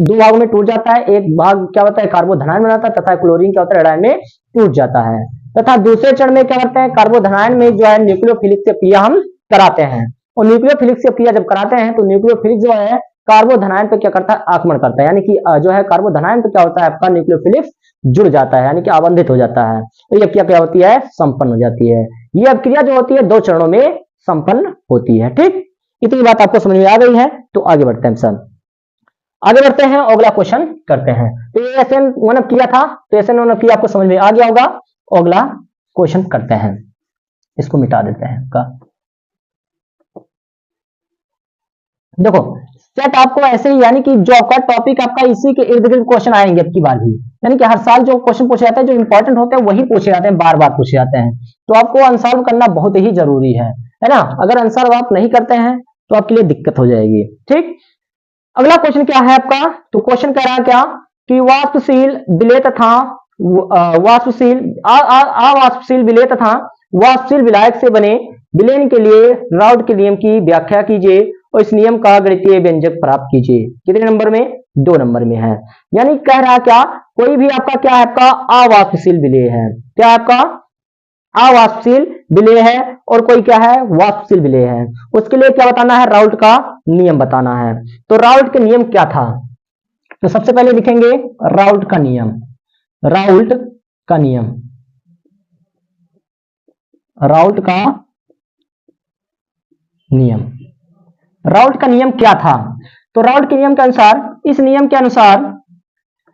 2 भागों में टूट जाता है, एक भाग क्या होता है कार्बोधनायन बनाता है तथा क्लोरीन क्या होता है रेडायन में टूट जाता है, तथा दूसरे चरण में क्या करते हैं, कार्बोधनायन में जो है न्यूक्लियोफिलिक से क्रिया हम कराते हैं, और न्यूक्लियोफिलिक से क्रिया जब कराते हैं तो न्यूक्लियोफिलिक जो है कार्बोधनायन पे क्या करता है, आक्रमण करता है, यानी कि जो है कार्बोधनायन पे क्या होता है आपका न्यूक्लियोफिलिक जुड़ जाता है, यानी कि आबंधित हो जाता है, तो ये क्या क्या होती है, संपन्न हो जाती है। ये अब क्रिया जो होती है 2 चरणों में संपन्न होती है। ठीक, इतनी बात आपको समझ में आ गई है, तो आगे बढ़ते हैं सर, आगे बढ़ते हैं, अगला क्वेश्चन करते हैं। तो ये SN वन किया था, तो SN वन किया आपको समझ में आ गया होगा। अगला क्वेश्चन करते हैं, इसको मिटा देते हैं का। देखो सेट आपको ऐसे ही, यानी कि जो आपका टॉपिक आपका इसी के इर्द गिर्द क्वेश्चन आएंगे अब की बार भी, यानी कि हर साल जो क्वेश्चन पूछे जाते हैं, जो इंपॉर्टेंट होते हैं वही पूछे जाते हैं, बार बार पूछे जाते हैं, तो आपको आंसर करना बहुत ही जरूरी है ना। अगर आंसर आप नहीं करते हैं तो आपके लिए दिक्कत हो जाएगी। ठीक, अगला क्वेश्चन क्या है आपका, तो क्वेश्चन कह रहा है क्या कि वाष्पशील विलेय तथा अवाष्पशील विलेय तथा वाष्पशील विलायक से बने विलयन के लिए राउट के नियम की व्याख्या कीजिए और इस नियम का गणितीय व्यंजक प्राप्त कीजिए। कितने नंबर में, 2 नंबर में है। यानी कह रहा है क्या, कोई भी आपका क्या है, आपका अवाष्पशील विलेय है, क्या है आपका अवाष्पशील विलेय है, और कोई क्या है, वाष्पशील विलेय है, उसके लिए क्या बताना है, राउट का नियम बताना है। तो राउट का नियम क्या था, तो सबसे पहले लिखेंगे राउट का नियम, राउट का नियम, राउट का नियम, राउट का नियम क्या था, तो राउट के नियम के अनुसार, इस नियम के अनुसार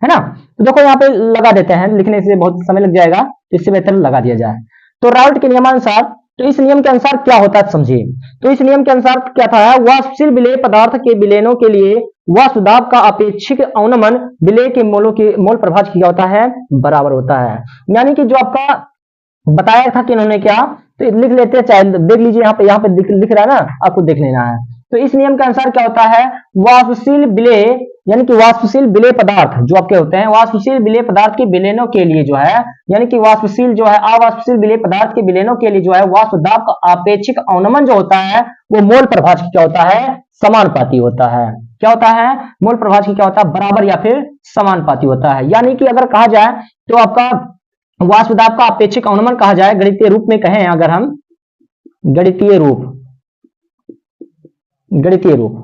है ना, तो देखो यहाँ पे लगा देते हैं, लिखने से बहुत समय लग जाएगा तो इससे बेहतर लगा दिया जाए। तो राउट के नियमानुसार, तो इस नियम के अनुसार क्या होता है समझिए, तो इस नियम के अनुसार क्या था, वाष्पशील विलेय पदार्थ के विलयनों के लिए वाष्प दाब का अपेक्षिक अवनमन विलेय के मोल प्रभाज क्या होता है, बराबर होता है। यानी कि जो आपका बताया था कि इन्होंने क्या, तो लिख लेते हैं, चाहे देख लीजिए यहाँ पे लिख रहा है ना, आपको देख लेना है। तो इस नियम के अनुसार क्या होता है, वाष्पशील विलेय, यानी कि वाष्पशील विलेय पदार्थ जो आपके होते हैं, वाष्पशील विलेय पदार्थ के विलयनों के लिए जो है, यानी कि वाष्पशील जो है अवाष्पशील विलेय पदार्थ के विलयनों के लिए जो है वाष्प दाब का आपेक्षिक अवनमन जो होता है वो मोल प्रभाज क्या होता है, समानुपाती होता है। क्या होता है, मोल प्रभाज की क्या होता है, बराबर या फिर समानुपाती होता है। यानी कि अगर कहा जाए तो आपका वाष्प दाब का अपेक्षिक अवनमन कहा जाए, गणितीय रूप में कहें अगर हम, गणितीय रूप, गणितीय रूप,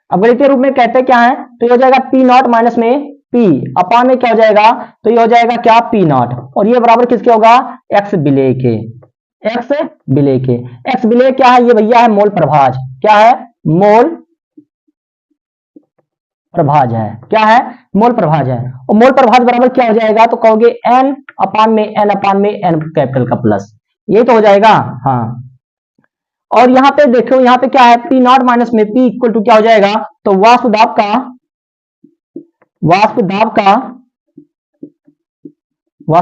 अब गणितीय रूप में कहते क्या है, तो ये हो जाएगा पी नॉट माइनस में पी अपान में क्या हो जाएगा, तो ये हो जाएगा क्या, पी नॉट, और ये बराबर किसके होगा, एक्स विलेय के, एक्स विलेय के। एक्स विलेय क्या है, ये भैया है मोल प्रभाज, क्या है, मोल प्रभाज है, क्या है, मोल प्रभाज है, और मोल प्रभाज बराबर क्या हो जाएगा, तो कहोगे एन अपान में एन कैपिटल का प्लस, ये तो हो जाएगा। हाँ, और यहाँ पे देखो, यहाँ पे क्या है, पी नॉट माइनस में पी इक्वल टू क्या हो जाएगा, तो वाष्प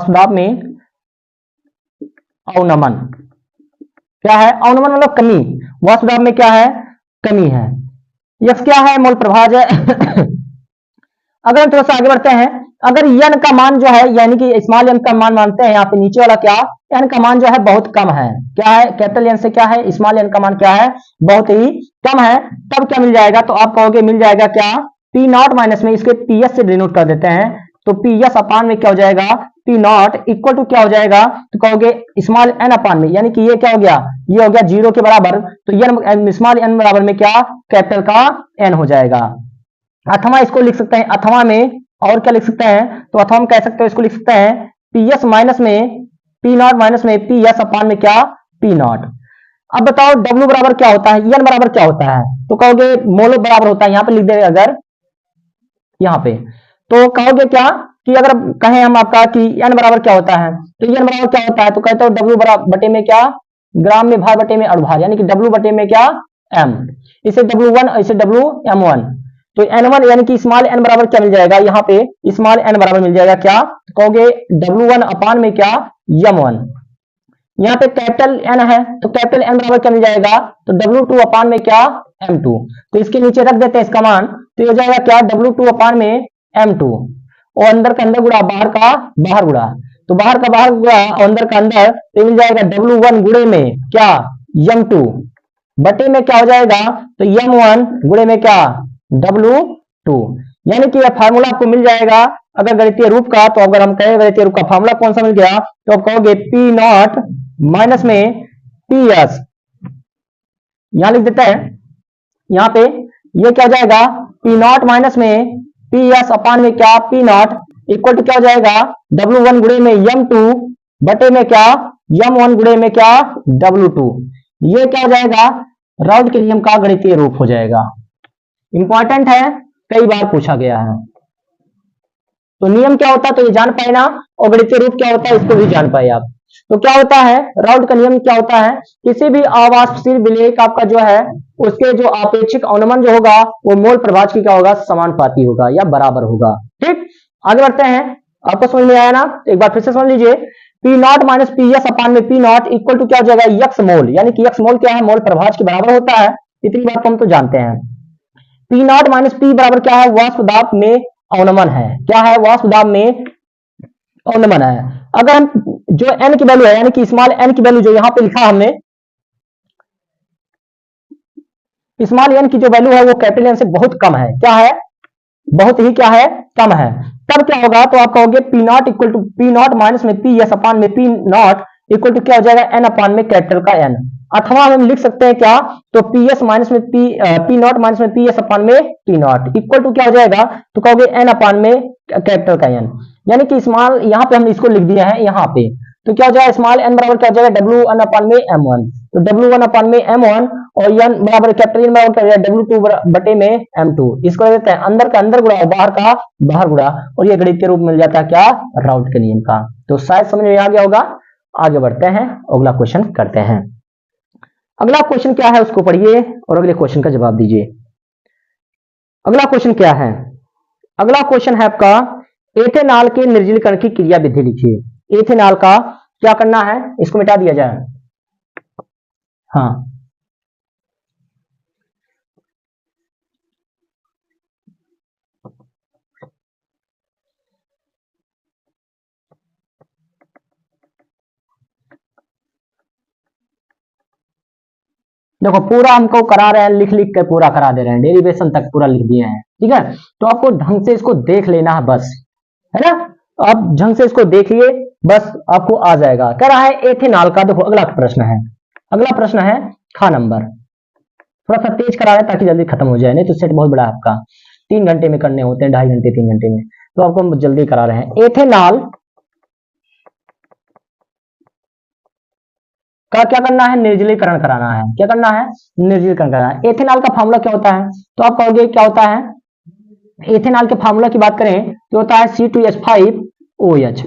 दाब में अवनमन, क्या है, अवनमन मतलब कमी, वाष्प दाब में क्या है, कमी है। यस क्या है, मोल प्रभाज है। अगर हम थोड़ा सा आगे बढ़ते हैं, अगर यन का मान जो है, यानी कि स्मॉल यन का मान मानते हैं, यहाँ पे नीचे वाला क्या, यन का मान जो है बहुत कम है, क्या है, कैपिटल यन से क्या है, स्मॉल यन का मान क्या है, बहुत ही कम है, तब क्या मिल जाएगा, तो आप कहोगे मिल जाएगा क्या, पी नॉट माइनस में इसके पी एस से डिनोट कर देते हैं, तो पी एस अपान में क्या हो जाएगा, पी नॉट इक्वल टू क्या हो जाएगा, तो कहोगे स्मॉल एन अपान में, यानी कि ये क्या हो गया, ये हो गया 0 के बराबर, तो यन स्मॉल एन बराबर में क्या, कैपिटल का एन हो जाएगा। अथवा इसको लिख सकते हैं, अथवा में और क्या लिख सकते हैं, तो अथवा में कह सकते हो, इसको लिख सकते हैं पी एस माइनस में पी नॉट माइनस में पी एस अपान में क्या, पी नॉट। अब बताओ डब्ल्यू बराबर क्या होता है, एन बराबर क्या होता है, तो कहोगे मोल बराबर होता है, यहाँ पे लिख देंगे अगर, यहाँ पे तो कहोगे क्या कि अगर कहें हम आपका कि एन बराबर क्या होता है, तो एन बराबर क्या होता है, तो कहते हो डब्ल्यू बराबर बटे में क्या, ग्राम में भार बटे में अणुभार, यानी कि डब्ल्यू बटे में क्या, m, इसे W1 इसे WM1। तो N1 यानी कि स्मॉल n बराबर क्या मिल जाएगा, यहाँ पे स्मॉल n बराबर मिल जाएगा क्या, तो कहोगे W1 अपान में क्या M1। यहाँ पे कैपिटल N है तो कैपिटल N बराबर क्या मिल जाएगा, तो W2 अपान में क्या M2। तो इसके नीचे रख देते हैं इसका मान, तो ये हो जाएगा क्या W2 अपान में M2, और अंदर का अंदर गुणा बाहर का बाहर गुणा, तो बाहर का बाहर गुणा और अंदर का अंदर, तो मिल जाएगा W1 गुणे में क्या M2 बटे में क्या हो जाएगा, तो M1 गुणे में क्या W2। यानी कि यह फार्मूला आपको मिल जाएगा अगर गणितीय रूप का, तो अगर हम कहें गणितीय रूप का फार्मूला कौन सा मिल गया, तो आप कहोगे P नॉट माइनस में PS, यहां लिख देते हैं, यहां पे ये क्या हो जाएगा P नॉट माइनस में PS अपान में क्या P नॉट इक्वल टू क्या हो जाएगा W1 गुणे में M2 बटे में क्या M1 गुणे में क्या W2। ये क्या हो जाएगा राउल्ट के नियम का गणितीय रूप हो जाएगा। इंपॉर्टेंट है, कई बार पूछा गया है। तो नियम क्या होता है तो ये जान पाए ना, और गणितीय रूप क्या होता है इसको भी जान पाए आप। तो क्या होता है राउल्ट का नियम क्या होता है, किसी भी आवासशील विलेयक आपका जो है उसके जो आपेक्षिक अवनमन जो होगा वो मोल प्रभाज की क्या होगा समानुपाती होगा या बराबर होगा। ठीक, आगे बढ़ते हैं, आपको समझ में आया ना, एक बार फिर से समझ लीजिए, P naught minus P S अपान में पी नॉट इक्वल टू क्या हो जाएगा यक्स मोल, यानी कि यक्स मोल क्या है मोल प्रभाज के बराबर होता है, इतनी बात हम तो जानते हैं। पी नॉट माइनस पी बराबर क्या है वाष्प दाब में अवनमन है, क्या है वाष्प दाब में अवनमन है। अगर हम जो एन की वैल्यू है यानी कि स्मॉल एन की वैल्यू जो यहां पे लिखा हमने, स्मॉल एन की जो वैल्यू है वो कैपिटल एन से बहुत कम है, क्या है बहुत ही क्या है कम है, तब क्या होगा तो आप कहोगे P naught equal to P naught minus में पी एस अपान में पी नॉट इक्वल टू क्या हो जाएगा एन अपान में कैपिटल का एन, अथवा हम लिख सकते हैं क्या तो पी एस माइनस में पी नॉट माइनस में पी एस अपान में पी नॉट इक्वल टू क्या हो जाएगा तो कहोगे एन अपान में कैपिटल का एन, यानी कि स्मॉल यहाँ पे हमने इसको लिख दिया है यहाँ पे, तो क्या हो जाएगा स्मॉल एन बराबर क्या हो जाएगा डब्ल्यू एन अपान में एम वन, तो डब्ल्यू वन अपान में एम वन और एन बराबर कैपिटल एन बराबर क्या हो जाएगा डब्ल्यू टू बटे में एम टू, इसको देते हैं अंदर का अंदर गुणा बाहर का बाहर गुणा, और ये गणित के रूप मिल जाता है क्या राउल्ट के नियम का। तो शायद समझ में आ गया होगा। आगे बढ़ते हैं, अगला क्वेश्चन करते हैं। अगला क्वेश्चन क्या है उसको पढ़िए और अगले क्वेश्चन का जवाब दीजिए। अगला क्वेश्चन क्या है, अगला क्वेश्चन है आपका एथेनॉल के निर्जलीकरण की क्रिया विधि लिखिए। एथेनॉल का क्या करना है, इसको मिटा दिया जाए। हाँ देखो पूरा हमको करा रहे हैं, लिख लिख के पूरा करा दे रहे हैं, डेरिवेशन तक पूरा लिख दिए हैं, ठीक है। तो आपको ढंग से इसको देख लेना है बस, है ना, आप ढंग से इसको देखिए बस आपको आ जाएगा। कह रहा है एथेनॉल का, देखो अगला प्रश्न है, अगला प्रश्न है खा नंबर, थोड़ा सा तेज करा रहे हैं ताकि जल्दी खत्म हो जाए, नहीं तो सेट बहुत बड़ा है आपका, 3 घंटे में करने होते हैं, 2.5 घंटे 3 घंटे में, तो आपको हम जल्दी करा रहे हैं। एथेनॉल का क्या करना है निर्जलीकरण कराना है, क्या करना है निर्जलीकरण कराना है। एथेनॉल का फार्मूला क्या होता है, तो आप कहोगे क्या होता है, एथेनॉल के फार्मूला की बात करें तो होता है C2H5OH,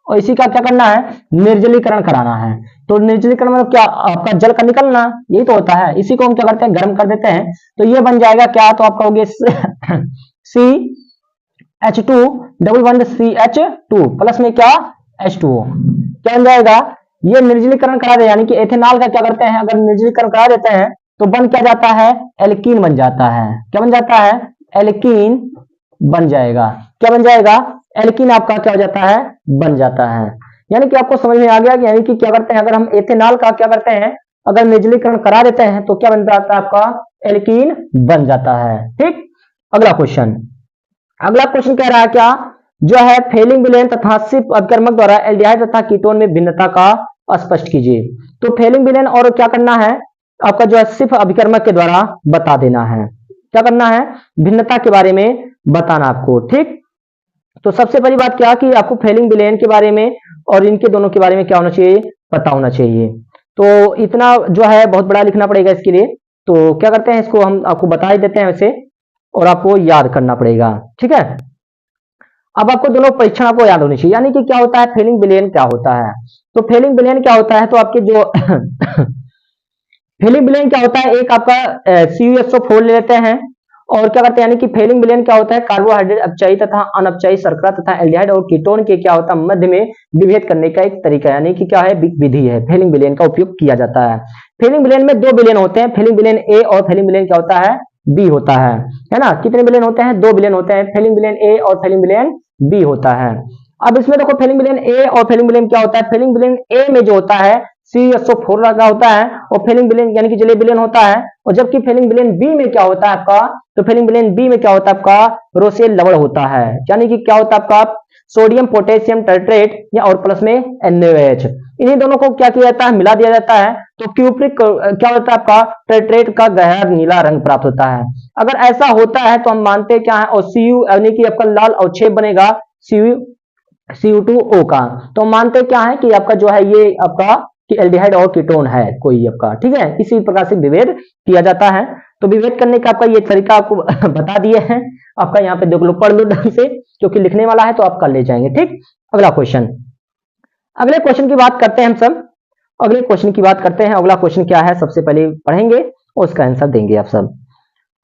और इसी का क्या करना है निर्जलीकरण कराना है। तो निर्जलीकरण मतलब क्या आपका जल का निकलना, यही तो होता है, इसी को हम क्या करते हैं गर्म कर देते हैं, तो ये बन जाएगा क्या, तो आप कहोगे CH2 डबल बंद CH2 प्लस में क्या H2O, क्या बन जाएगा ये निर्जलीकरण करा दे, यानी कि एथेनॉल का क्या करते हैं अगर निर्जलीकरण करा देते हैं तो बन क्या जाता है एल्कीन बन जाता है, क्या बन जाता है एल्कीन बन जाएगा, क्या बन जाएगा एल्कीन आपका क्या हो जाता है बन जाता है। यानी कि आपको समझ में आ गया कि यानी कि क्या करते हैं अगर हम एथेनॉल का क्या करते हैं अगर निर्जलीकरण करा देते हैं तो क्या बन जाता है आपका एल्कीन बन जाता है। ठीक, अगला क्वेश्चन, अगला क्वेश्चन कह रहा है क्या जो है फेलिंग विलेन तथा सिप अभिकर्मक द्वारा एल्डिहाइड तथा कीटोन में भिन्नता का स्पष्ट कीजिए। तो फेलिंग विलेन और क्या करना है आपका जो है सिप अभिकर्मक के द्वारा बता देना है, क्या करना है भिन्नता के बारे में बताना आपको। ठीक, तो सबसे पहली बात क्या कि आपको फेलिंग विलेन के बारे में और इनके दोनों के बारे में क्या होना चाहिए पता होना चाहिए। तो इतना जो है बहुत बड़ा लिखना पड़ेगा इसके लिए, तो क्या करते हैं इसको हम आपको बता ही देते हैं वैसे, और आपको याद करना पड़ेगा। ठीक है, अब आपको दोनों परीक्षण आपको याद होनी चाहिए, यानी कि क्या होता है फेलिंग विलेन क्या होता है। तो फेलिंग विलेन क्या होता है तो आपके जो फेलिंग विलेन क्या होता है, एक आपका CuSO4 ले लेते हैं और क्या करते हैं, यानी कि फेलिंग विलेन क्या होता है, कार्बोहाइड्रेट अपचयी तथा अनअपचयी शर्करा तथा एल्डिहाइड और कीटोन के क्या होता है मध्य में विभेद करने का एक तरीका, यानी कि क्या है, विधि है, फेलिंग विलेन का उपयोग किया जाता है। फेलिंग विलेन में दो विलेन होते हैं, फेलिंग विलेन ए और फेलिंग विलेन क्या होता है, बी होता है ना। कितने विलेन होते हैं, दो विलेन होते हैं, फेलिंग विलेन ए और फेलिंग विलेन बी होता है। अब इसमें देखो फेलिंग विलेन ए और फेलिंग विलेन क्या होता है, फेलिंग विलेन ए में जो होता है CuSO4 लगा होता है और फेलिंग विलेन यानी कि जलीय विलेन होता है, और जबकि फेलिंग विलेन बी में क्या होता है आपका, तो फेलिंग विलेन बी में क्या होता है आपका रोसेल लवण होता है, यानी कि क्या होता है आपका सोडियम पोटेशियम टर्ट्रेट या और प्लस में NaOH, इन्हीं दोनों को क्या किया जाता है, मिला दिया जाता है, तो क्यूप्रिक क्या होता है आपका टर्ट्रेट का गहरा नीला रंग प्राप्त होता है। अगर ऐसा होता है तो हम मानते क्या है, और Cu यानी कि आपका लाल अवक्षेप बनेगा Cu2O का, तो हम मानते क्या है कि आपका जो है ये आपका कि एल्डिहाइड और कीटोन है कोई आपका, ठीक है। इसी प्रकार से विभेद किया जाता है। तो विभेद करने का आपका ये तरीका आपको बता दिए हैं, आपका यहाँ पे देख लो, पढ़ लो ढंग से, क्योंकि लिखने वाला है तो आप कर ले जाएंगे, ठीक। अगला क्वेश्चन, अगले क्वेश्चन की बात करते हैं हम सब, अगले क्वेश्चन की बात करते हैं। अगला क्वेश्चन क्या है सबसे पहले पढ़ेंगे और उसका आंसर देंगे आप सब।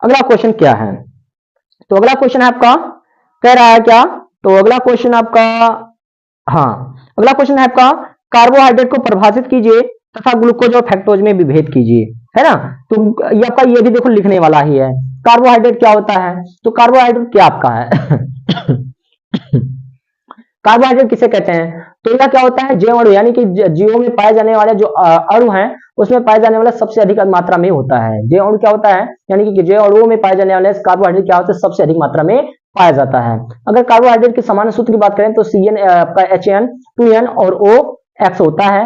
अगला क्वेश्चन क्या है, तो अगला क्वेश्चन है आपका, कह रहा है क्या, तो अगला क्वेश्चन आपका, हाँ अगला क्वेश्चन है आपका, कार्बोहाइड्रेट को परिभाषित कीजिए तथा ग्लूकोज और फ्रक्टोज में विभेद कीजिए, है ना। तो ये आपका ये भी देखो लिखने वाला ही है, कार्बोहाइड्रेट क्या होता है, तो कार्बोहाइड्रेट क्या आपका है कार्बोहाइड्रेट किसे कहते हैं, तो यह क्या होता है, जैव अणु, यानी कि जीवों में पाए जाने वाले जो अणु हैं उसमें पाए जाने वाला सबसे अधिक मात्रा में होता है। जैव अणु क्या होता है, यानी कि जैव अणुओं में पाए जाने वाले कार्बोहाइड्रेट क्या होता है, सबसे अधिक मात्रा में पाया जाता है। अगर कार्बोहाइड्रेट के सामान्य सूत्र की बात करें तो CN आपका HN 2N और OX होता है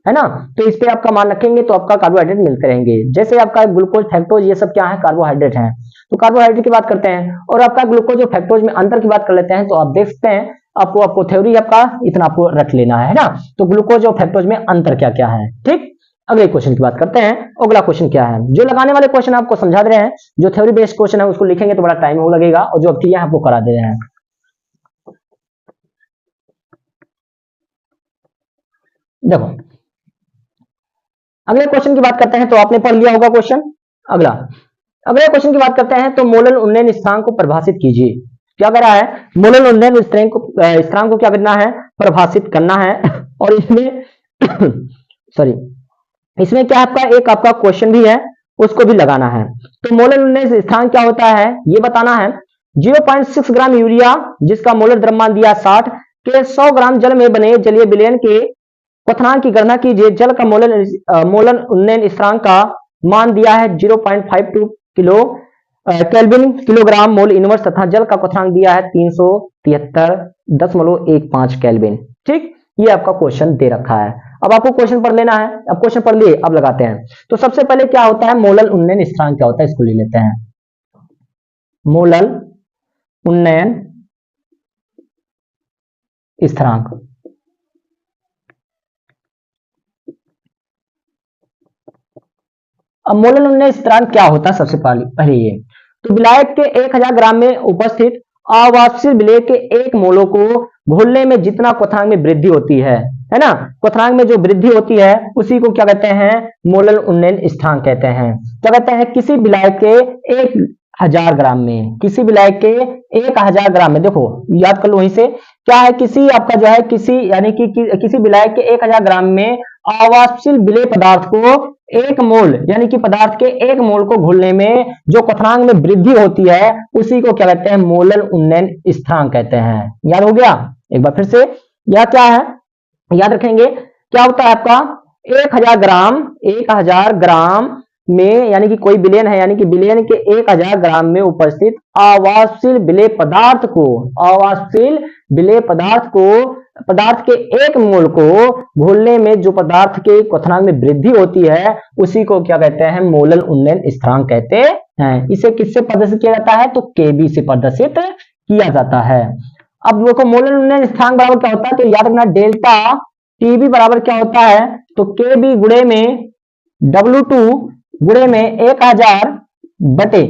ना। तो इस पे आपका मान रखेंगे तो आपका कार्बोहाइड्रेट मिलते रहेंगे। जैसे आपका ग्लूकोज फ्रक्टोज ये सब क्या है, कार्बोहाइड्रेट है। तो कार्बोहाइड्रेट की बात करते हैं और आपका ग्लूकोज और फ्रक्टोज में अंतर की बात कर लेते हैं, तो आप देख सकते हैं, आपको थ्योरी आपका इतना आपको रख लेना है ना। तो ग्लूकोज और फ्रक्टोज में अंतर क्या क्या है, ठीक। अगले क्वेश्चन की बात करते हैं। अगला क्वेश्चन क्या है, जो लगाने वाले क्वेश्चन आपको समझा दे रहे हैं, जो थ्योरी बेस्ड क्वेश्चन है उसको लिखेंगे तो बड़ा टाइम लगेगा, और जो क्रिया है आपको करा दे रहे हैं। देखो अगले क्वेश्चन की बात करते हैं, तो आपने पढ़ लिया होगा क्वेश्चन। अगले क्वेश्चन की बात करते हैं, तो मोलल उन्नयन स्थिरांक को परिभाषित कीजिए। क्या कर रहा है, मोलल उन्नयन स्थिरांक को क्या करना है, परिभाषित करना है। और इसमें सॉरी इसमें क्या आपका एक आपका क्वेश्चन भी है, उसको भी लगाना है। तो मोलल उन्नयन स्थिरांक क्या होता है ये बताना है। 0.6 ग्राम यूरिया जिसका मोलर द्रव्यमान दिया 60 के 100 ग्राम जल में बने जलीय विलयन के क्वथनांक की गणना कीजिए। जल का मोलर उन्नयन स्थिरांक का मान दिया है 0.52 kilo kelvin kilogram mole inverse तथा जल का क्वथनांक दिया है 373.15 केल्विन, ठीक। ये आपका क्वेश्चन दे रखा है। अब आपको क्वेश्चन पढ़ लेना है। अब क्वेश्चन पढ़ लिए, अब लगाते हैं। तो सबसे पहले क्या होता है, मोलल उन्नयन स्थिरांक क्या होता है, इसको ले लेते हैं। मोलल उन्नयन स्थिरांक, अब मोलल उन्नयन स्थिरांक क्या होता है, सबसे पहले ये, तो विलायक के 1000 ग्राम में उपस्थित अवाष्पशील विलेय के एक मोलों को घोलने में जितना क्वथनांक में वृद्धि होती है ना, क्वथनांक में जो वृद्धि होती है उसी को क्या कहते हैं, मोलल उन्नयन स्थिरांक कहते हैं। क्या कहते हैं, किसी विलायक के 1000 ग्राम में, किसी विलायक के 1000 ग्राम में, देखो याद कर लो वहीं से, क्या है, किसी आपका जो है किसी यानी कि किसी विलायक के 1000 ग्राम में अवाष्पशील विलेय पदार्थ को 1 मोल यानी कि पदार्थ के 1 मोल को घोलने में जो क्वथनांक में वृद्धि होती है उसी को क्या कहते हैं, मोलल उन्नयन स्थिरांक कहते हैं। याद हो गया, एक बार फिर से, यह क्या है याद रखेंगे, क्या होता है आपका 1000 ग्राम में, यानी कि कोई विलयन है, यानी कि विलयन के 1000 ग्राम में उपस्थित अवाष्पशील विलेय पदार्थ को, अवाष्पशील विलेय पदार्थ के 1 मोल को घोलने में जो पदार्थ के क्वथनांक में वृद्धि होती है उसी को क्या कहते हैं, मोलल उन्नयन स्थिरांक कहते हैं। इसे किससे प्रदर्शित किया जाता है, तो केबी से प्रदर्शित किया जाता है। अब देखो मोलल उन्नयन स्थिरांक बराबर क्या होता है, तो याद रखना डेल्टा टीबी बराबर क्या होता है, तो केबी गुणे में W2 गुणे में 1000 बटे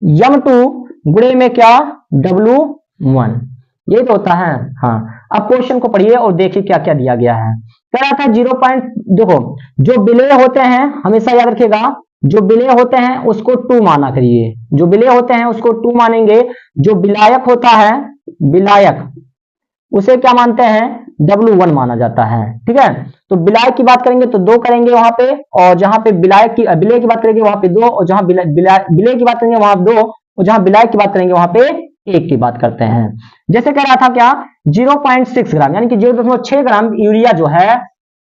M2 गुणे में क्या W1, यही तो होता है। हाँ, अब क्वेश्चन को पढ़िए और देखिए क्या क्या दिया गया है। कह रहा था 0 पॉइंट, देखो जो विलेय होते हैं हमेशा याद रखिएगा, जो विलेय होते हैं उसको 2 माना करिए, जो विलेय होते हैं उसको 2 मानेंगे। जो विलायक होता है, विलायक, उसे क्या मानते हैं, W1 माना जाता है। ठीक है, तो विलायक की बात करेंगे तो 2 करेंगे वहां पे, और जहां पे विलायक की विलेय की बात करेंगे वहां पे 2, और जहां विलेय की बात करेंगे वहां 2, और जहां विलायक की बात करेंगे वहां पे 1 की बात करते हैं। जैसे कह रहा था क्या, 0.6 ग्राम यानी कि 0.6 ग्राम यूरिया जो है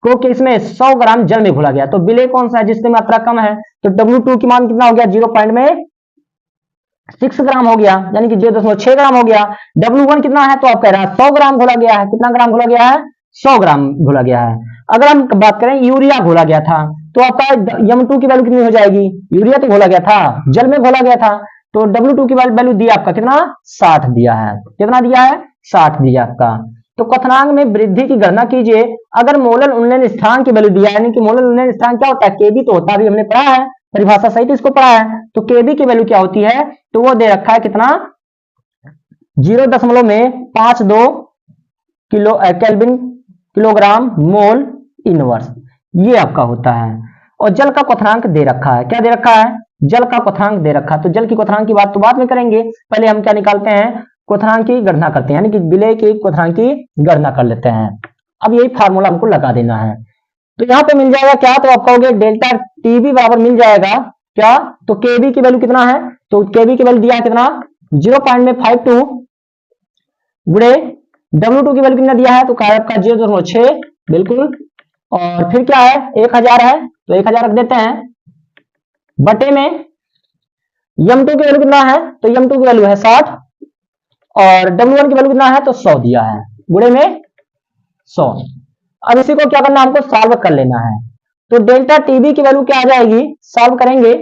को किसमें 100 ग्राम जल में घोला गया, तो विलेय कौन सा है जिसकी मात्रा कम है, तो W2 की मान कितना हो गया, 0.6 ग्राम हो गया, यानी कि 0.6 ग्राम हो गया। W1 कितना है, तो आप कह रहे हैं 100 ग्राम घोला गया है। कितना ग्राम घोला गया है, 100 ग्राम घोला गया है। अगर हम बात करें यूरिया घोला गया था, तो आपका M2 की वैल्यू कितनी हो जाएगी, यूरिया तो घोला गया था, जल में घोला गया था, तो W2 की वैल्यू दिया आपका कितना, 60 दिया है। कितना दिया है, 60 दिया आपका। तो क्वथनांक में वृद्धि की गणना कीजिए। अगर मोलर उन्नयन स्थान की वैल्यू दिया, यानी कि मोलर उन्नयन स्थान क्या होता है, केबी तो होता है, अभी हमने पढ़ा है परिभाषा सहित इसको पढ़ा है। तो केबी की वैल्यू क्या होती है, तो वो दे रखा है कितना, 0.52 kilo kelvin kilogram mole inverse, ये आपका होता है। और जल का क्वथनांक दे रखा है, क्या दे रखा है, जल का क्वथनांक दे रखा है। तो जल की क्वथनांक की बात तो बाद में करेंगे, पहले हम क्या निकालते हैं, क्वथनांक की गणना करते हैं, यानी कि विलेय की क्वथनांक की गणना कर लेते हैं। अब यही फार्मूला हमको लगा देना है। तो यहाँ पे मिल जाएगा क्या, तो आप कहोगे डेल्टा टीबी बराबर मिल जाएगा क्या, तो केबी की वैल्यू कितना है, तो केबी की वैल्यू दिया है कितना, 0.52 गुणे W2 की वैल्यू कितना दिया है, तो आपका 0.6 बिल्कुल, और फिर क्या है 1000 है, तो 1000 रख देते हैं, बटे में M2 की वैल्यू कितना है, तो M2 की वैल्यू है 60, और W1 की वैल्यू कितना है, तो 100 दिया है, गुणे में 100। अब इसी को क्या करना है, हमको सॉल्व कर लेना है। तो डेल्टा टीबी की वैल्यू क्या आ जाएगी, सॉल्व करेंगे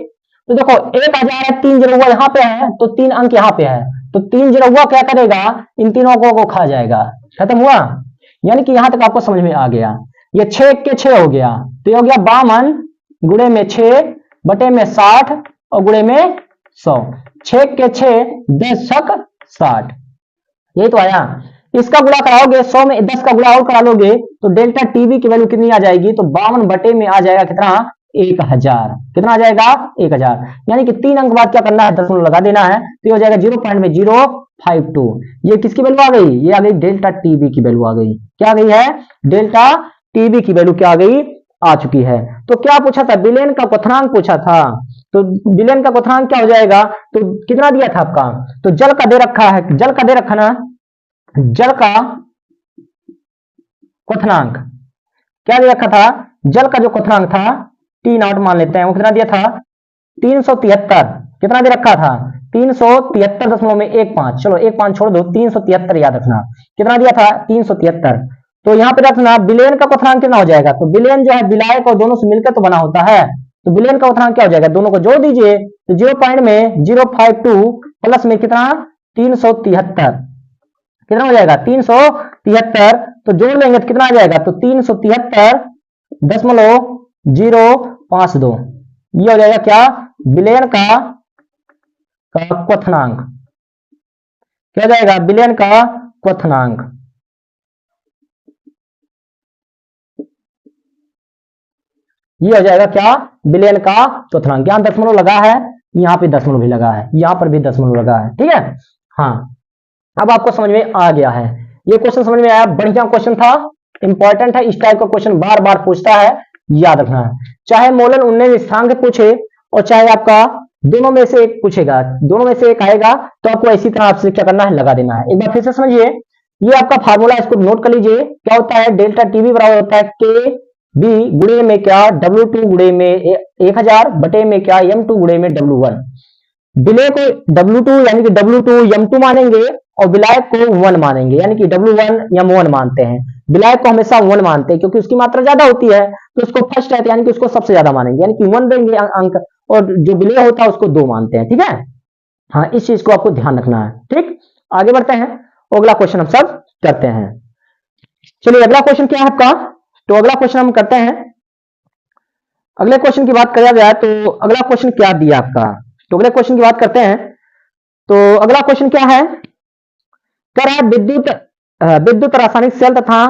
तो देखो 1000 है, 3 जीरो यहाँ पे है, तो 3 अंक यहाँ पे है, तो 3 जीरो क्या करेगा, इन तीनों को खा जाएगा, खत्म हुआ। यानी कि यहां तक आपको समझ में आ गया। ये 6 के 6 हो गया, तो ये हो गया 52 गुणे में 6 बटे में 60 और गुणे में 100, 6 के 6 10 छक 60, यही तो आया। इसका गुणा कराओगे 100 में 10 का गुणा और करा लोगे, तो डेल्टा टीबी की वैल्यू कितनी आ जाएगी, तो 52 बटे में आ जाएगा कितना, 1000। कितना आ जाएगा, 1000। यानी कि 3 अंक बाद क्या करना है, दशमलव लगा देना है, तो ये हो जाएगा 0.052। ये किसकी वैल्यू आ गई, ये आ गई डेल्टा टीबी की वैल्यू आ गई। क्या आ गई है, डेल्टा टीबी की वैल्यू क्या आ गई, आ चुकी है। तो क्या पूछा था, विलेयन का क्वथनांक पूछा था, तो विलेयन का क्वथनांक क्या हो जाएगा, तो कितना दिया था आपका, तो जल का दे रखा है, जल का दे रखा ना, जल का क्वथनांक क्या दे रखा था, जल का जो क्वथनांक था T0 मान लेते हैं, वो कितना दिया था 373। कितना दे रखा था 373.15, चलो 15 छोड़ दो, 373 याद रखना, कितना दिया था 373। तो यहाँ पे रखना विलेयन का क्वथनांक कितना हो जाएगा, तो विलेयन जो है विलायक और दोनों से मिलकर तो बना होता है, तो विलेयन का क्वथनांक क्या हो जाएगा, दोनों को जोड़ दीजिए, तो 0.052 प्लस में कितना 373, कितना हो जाएगा 373, तो जोड़ लेंगे तो कितना आ जाएगा, तो 373.052, ये हो जाएगा क्या, विलेयन का क्वथनांक, क्या हो जाएगा विलेयन का क्वथनांक। ये हो जाएगा क्या, विलेयन का क्वथनांक। यहां दशमलव लगा है, यहाँ पे दशमलव भी लगा है, यहाँ पर भी दशमलव लगा है, ठीक है। हाँ, अब आपको समझ में आ गया है, ये क्वेश्चन समझ में आया, बढ़िया क्वेश्चन था, इंपॉर्टेंट है, इस टाइप का क्वेश्चन बार बार पूछता है, याद रखना है। चाहे मोलर उन्नयन स्थानांक पूछे और चाहे आपका दोनों में से एक पूछेगा, दोनों में से एक आएगा, तो आपको इसी तरह आपसे क्या करना है, लगा देना है। एक बार फिर से समझिए, ये आपका फार्मूला, इसको नोट कर लीजिए, क्या होता है, डेल्टा टीबी बराबर होता है के बी गुणे में क्या W2 गुणे में 1000 बटे में क्या M2 गुणे में W1। विलेय को W2 यानी कि W2 M2 मानेंगे और विलायक को 1 मानेंगे, यानी कि W1 M1 मानते हैं। विलायक को हमेशा 1 मानते हैं क्योंकि उसकी मात्रा ज्यादा होती है, तो उसको फर्स्ट है, यानी कि उसको सबसे ज्यादा मानेंगे, यानी कि 1 देंगे अंक, और जो विलेय होता है उसको 2 मानते हैं, ठीक है। हाँ, इस चीज को आपको ध्यान रखना है, ठीक। आगे बढ़ते हैं, अगला क्वेश्चन हम सब करते हैं। चलिए अगला क्वेश्चन क्या है आपका, तो अगला क्वेश्चन हम करते हैं। अगले क्वेश्चन की बात किया जाए तो अगला क्वेश्चन क्या दिया आपका, तो अगले क्वेश्चन की बात करते हैं। तो अगला क्वेश्चन क्या है, कह रहा है विद्युत रासायनिक सेल तथा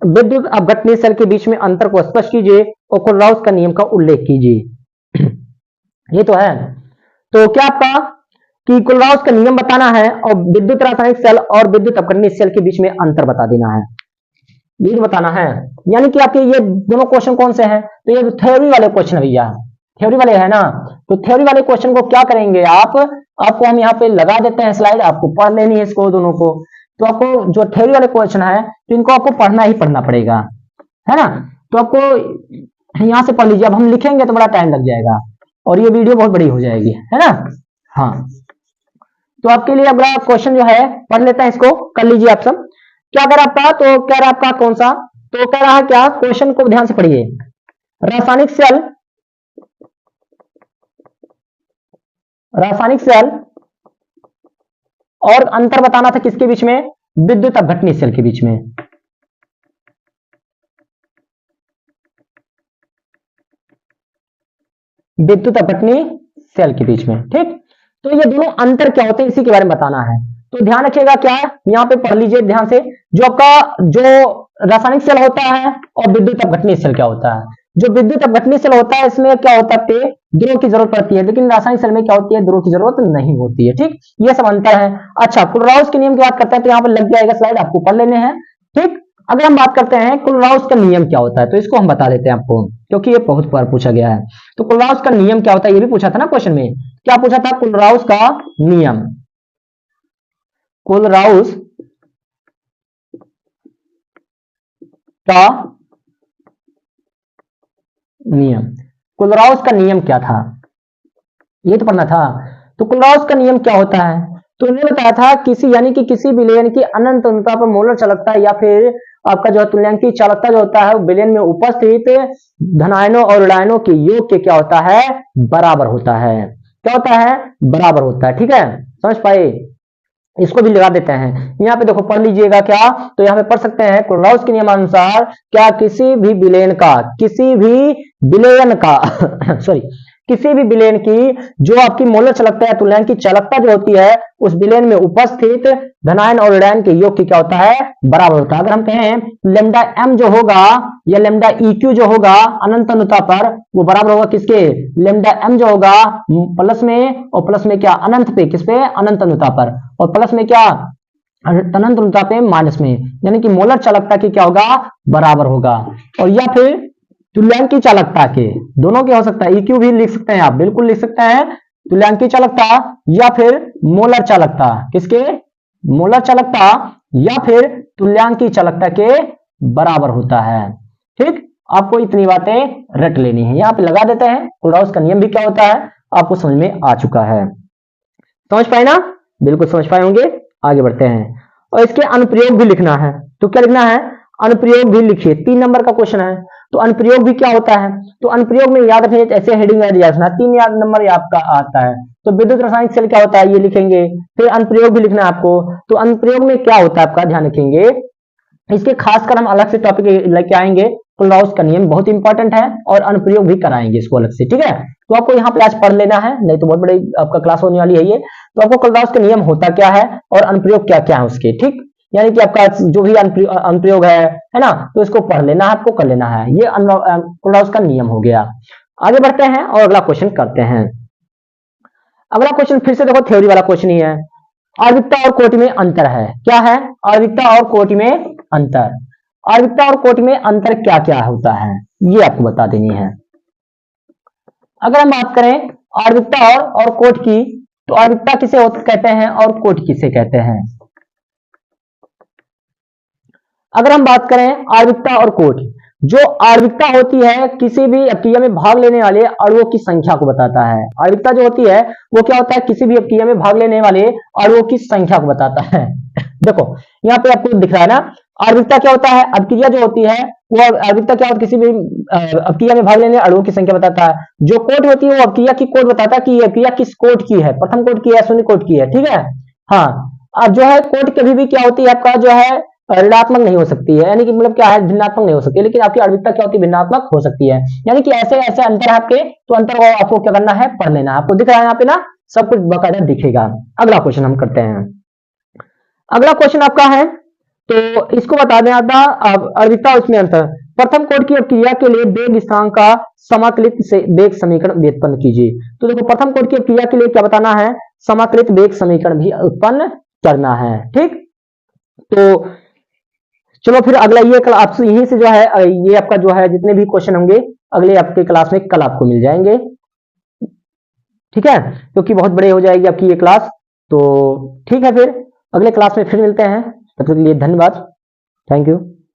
विद्युत अपघटनीय सेल के बीच में अंतर को स्पष्ट कीजिए और कोलराउस का नियम का उल्लेख कीजिए। ये तो है। तो क्या आपका कि कोलराउस का नियम बताना है और विद्युत रासायनिक सेल और विद्युत अपघटनीय सेल के बीच में अंतर बता देना है, ये बताना है। यानी कि आपके ये दोनों क्वेश्चन कौन से हैं? तो ये थ्योरी वाले क्वेश्चन भैया, थ्योरी वाले है ना। तो थ्योरी वाले क्वेश्चन को क्या करेंगे आपको हम यहाँ पे लगा देते हैं स्लाइड, आपको पढ़ लेनी है इसको दोनों को। तो आपको जो थ्योरी वाले क्वेश्चन है तो इनको आपको पढ़ना ही पढ़ना पड़ेगा, है ना। तो आपको यहां से पढ़ लीजिए, अब हम लिखेंगे तो बड़ा टाइम लग जाएगा और ये वीडियो बहुत बड़ी हो जाएगी, है ना। हाँ, तो आपके लिए अगला क्वेश्चन जो है पढ़ लेते हैं, इसको कर लीजिए आप सब। क्या कर आपका, तो कह रहा आपका कौन सा, तो कह रहा है क्या, क्वेश्चन को ध्यान से पढ़िए। रासायनिक सेल और अंतर बताना था किसके बीच में? विद्युत अपघटनीय सेल के बीच में। विद्युत अपघटनीय सेल के बीच में, ठीक। तो ये दोनों अंतर क्या होते हैं इसी के बारे में बताना है। तो ध्यान रखिएगा, क्या यहां पे पढ़ लीजिए ध्यान से। जो आपका जो रासायनिक सेल होता है और विद्युत अपघटनीय सेल क्या होता है। जो विद्युत अपघटनीय सेल होता है इसमें क्या होता है, ध्रुव की जरूरत पड़ती है, लेकिन रासायनिक सेल में क्या होती है, ध्रुव की जरूरत नहीं होती है, ठीक। ये सब अंतर है। अच्छा, कोलराउस के नियम की बात करते हैं तो यहाँ पर लग जाएगा स्लाइड, आपको पढ़ लेने हैं, ठीक। अगर हम बात करते हैं कोलराउस का नियम क्या होता है तो इसको हम बता देते हैं आपको, क्योंकि ये बहुत बार पूछा गया है। तो कोलराउस का नियम क्या होता है, ये भी पूछा था ना क्वेश्चन में। क्या पूछा था? कोलराउस का नियम। कोलराउस का नियम, कोलराउस का नियम क्या था, ये तो पढ़ना था। तो कोलराउस का नियम क्या होता है? तो उन्होंने बताया था किसी यानी कि किसी विलयन की अनंत अनुता पर मोलर चालकता या फिर आपका जो तुल्यांकी चालकता जो होता है विलयन में उपस्थित धनायनों और ऋणायनों के योग के क्या होता है, बराबर होता है। क्या होता है? बराबर होता है, ठीक है, समझ पाए। इसको भी लगा देते हैं यहाँ पे, देखो पढ़ लीजिएगा क्या। तो यहाँ पे पढ़ सकते हैं कोलराउस के नियमानुसार क्या किसी भी विलयन का सॉरी किसी भी विलयन की जो आपकी मोलर चालकता है तुल्यांक की चालकता जो होती है उस विलयन में उपस्थित धनायन और ऋणायन के योग की क्या होता है, बराबर होता है। अगर हम कहें लेमडा एम जो होगा या लेमडा इक्यू जो होगा अनंत अनुता पर, वो बराबर होगा किसके? लेमडा एम जो होगा प्लस में, और प्लस में क्या अनंत पे, किस पे? अनंत अनुता पर, और प्लस में क्या अनंत अनुता पे माइनस में, यानी कि मोलर चालकता की क्या होगा, बराबर होगा। और या फिर तुल्यांकी चालकता के, दोनों क्या हो सकता है, इक्यू भी लिख सकते हैं आप, बिल्कुल लिख सकते हैं तुल्यांकी चालकता या फिर मोलर चालकता, किसके? मोलर चालकता या फिर तुल्यांकी चालकता के बराबर होता है, ठीक। आपको इतनी बातें रट लेनी है, यहां पे लगा देते हैं। कोलराउस का नियम भी क्या होता है आपको समझ में आ चुका है, समझ पाए ना? बिल्कुल समझ पाए होंगे। आगे बढ़ते हैं और इसके अनुप्रयोग भी लिखना है। तो क्या लिखना है? अनुप्रयोग भी लिखिए, 3 नंबर का क्वेश्चन है। तो अनुप्रयोग भी क्या होता है? तो अनुप्रयोग में याद रखिए, ऐसे हेडिंग दिया 3 नंबर आपका आता है। तो विद्युत रासायनिक सेल क्या होता है ये लिखेंगे, फिर अनुप्रयोग भी लिखना है आपको। तो अनुप्रयोग में क्या होता है आपका ध्यान रखेंगे, इसके खासकर हम अलग से टॉपिक लेके आएंगे। कोलराउस का नियम बहुत इंपॉर्टेंट है और अनुप्रयोग भी कराएंगे इसको अलग से, ठीक है। तो आपको यहाँ पे आज पढ़ लेना है, नहीं तो बहुत बड़ी आपका क्लास होने वाली है ये। तो आपको कोलराउस का नियम होता क्या है और अनुप्रयोग क्या क्या है उसके, ठीक। यानी कि आपका जो भी अनुप्रयोग है ना, तो इसको पढ़ लेना है, आपको कर लेना है। ये कोलराउस का नियम हो गया। आगे बढ़ते हैं और अगला क्वेश्चन करते हैं। अगला क्वेश्चन फिर से देखो थ्योरी वाला क्वेश्चन ही है। आणविकता और कोटि में अंतर है, क्या है? आणविकता और कोटि में अंतर। आणविकता और कोटि में अंतर क्या क्या होता है ये आपको बता देनी है। अगर हम बात करें आणविकता और कोटि की, तो आणविकता किसे कहते हैं और कोटि किसे कहते हैं? अगर हम बात करें आणविकता और कोटि, जो आणविकता होती है किसी भी अपक्रिया में भाग लेने वाले अणुओं की संख्या को बताता है। आणविकता जो होती है वो क्या होता है, किसी भी अपक्रिया में भाग लेने वाले अणुओं की संख्या को बताता है। देखो यहाँ पे आपको दिख रहा है ना, आणविकता क्या होता है, अपक्रिया जो होती है वो आणविकता क्या होती है, किसी भी अपक्रिया में भाग लेने अणुओं की संख्या बताता है। जो कोट होती है वो अपक्रिया की कोट बताता है कि ये अपक्रिया किस कोट की है, प्रथम कोट की है, शून्य कोट की है, ठीक है। हाँ, अब जो है कोट कभी भी क्या होती है आपका जो है ऋणात्मक नहीं हो सकती है, यानी कि मतलब क्या है, भिन्नात्मक नहीं हो सकती है, लेकिन आपकी आणविकता क्या होती है, भिन्नात्मक हो सकती है। यानी कि ऐसे ऐसे अंतर है आपके, तो अंतर को आपको क्या करना है, पढ़ लेना है। आपको दिख रहा है यहाँ पे ना, सब कुछ बकायदा दिखेगा। अगला क्वेश्चन हम करते हैं। अगला क्वेश्चन आपका है, तो इसको बता दें आता अर्विता उसमें अंतर। प्रथम कोटि की क्रिया के लिए वेग स्थिरांक का समाकलित से वेग समीकरण व्युत्पन्न कीजिए। तो देखो प्रथम कोटि की क्रिया के लिए क्या बताना है, समाकलित वेग समीकरण भी उत्पन्न करना है। ठीक, तो चलो फिर अगला ये क्लास यहीं से जो है ये आपका जो है जितने भी क्वेश्चन होंगे अगले आपके क्लास में कल आपको मिल जाएंगे। ठीक है, क्योंकि बहुत बड़े हो जाएगी आपकी ये क्लास। तो ठीक है, फिर अगले क्लास में फिर मिलते हैं, तब तक के लिए धन्यवाद, थैंक यू।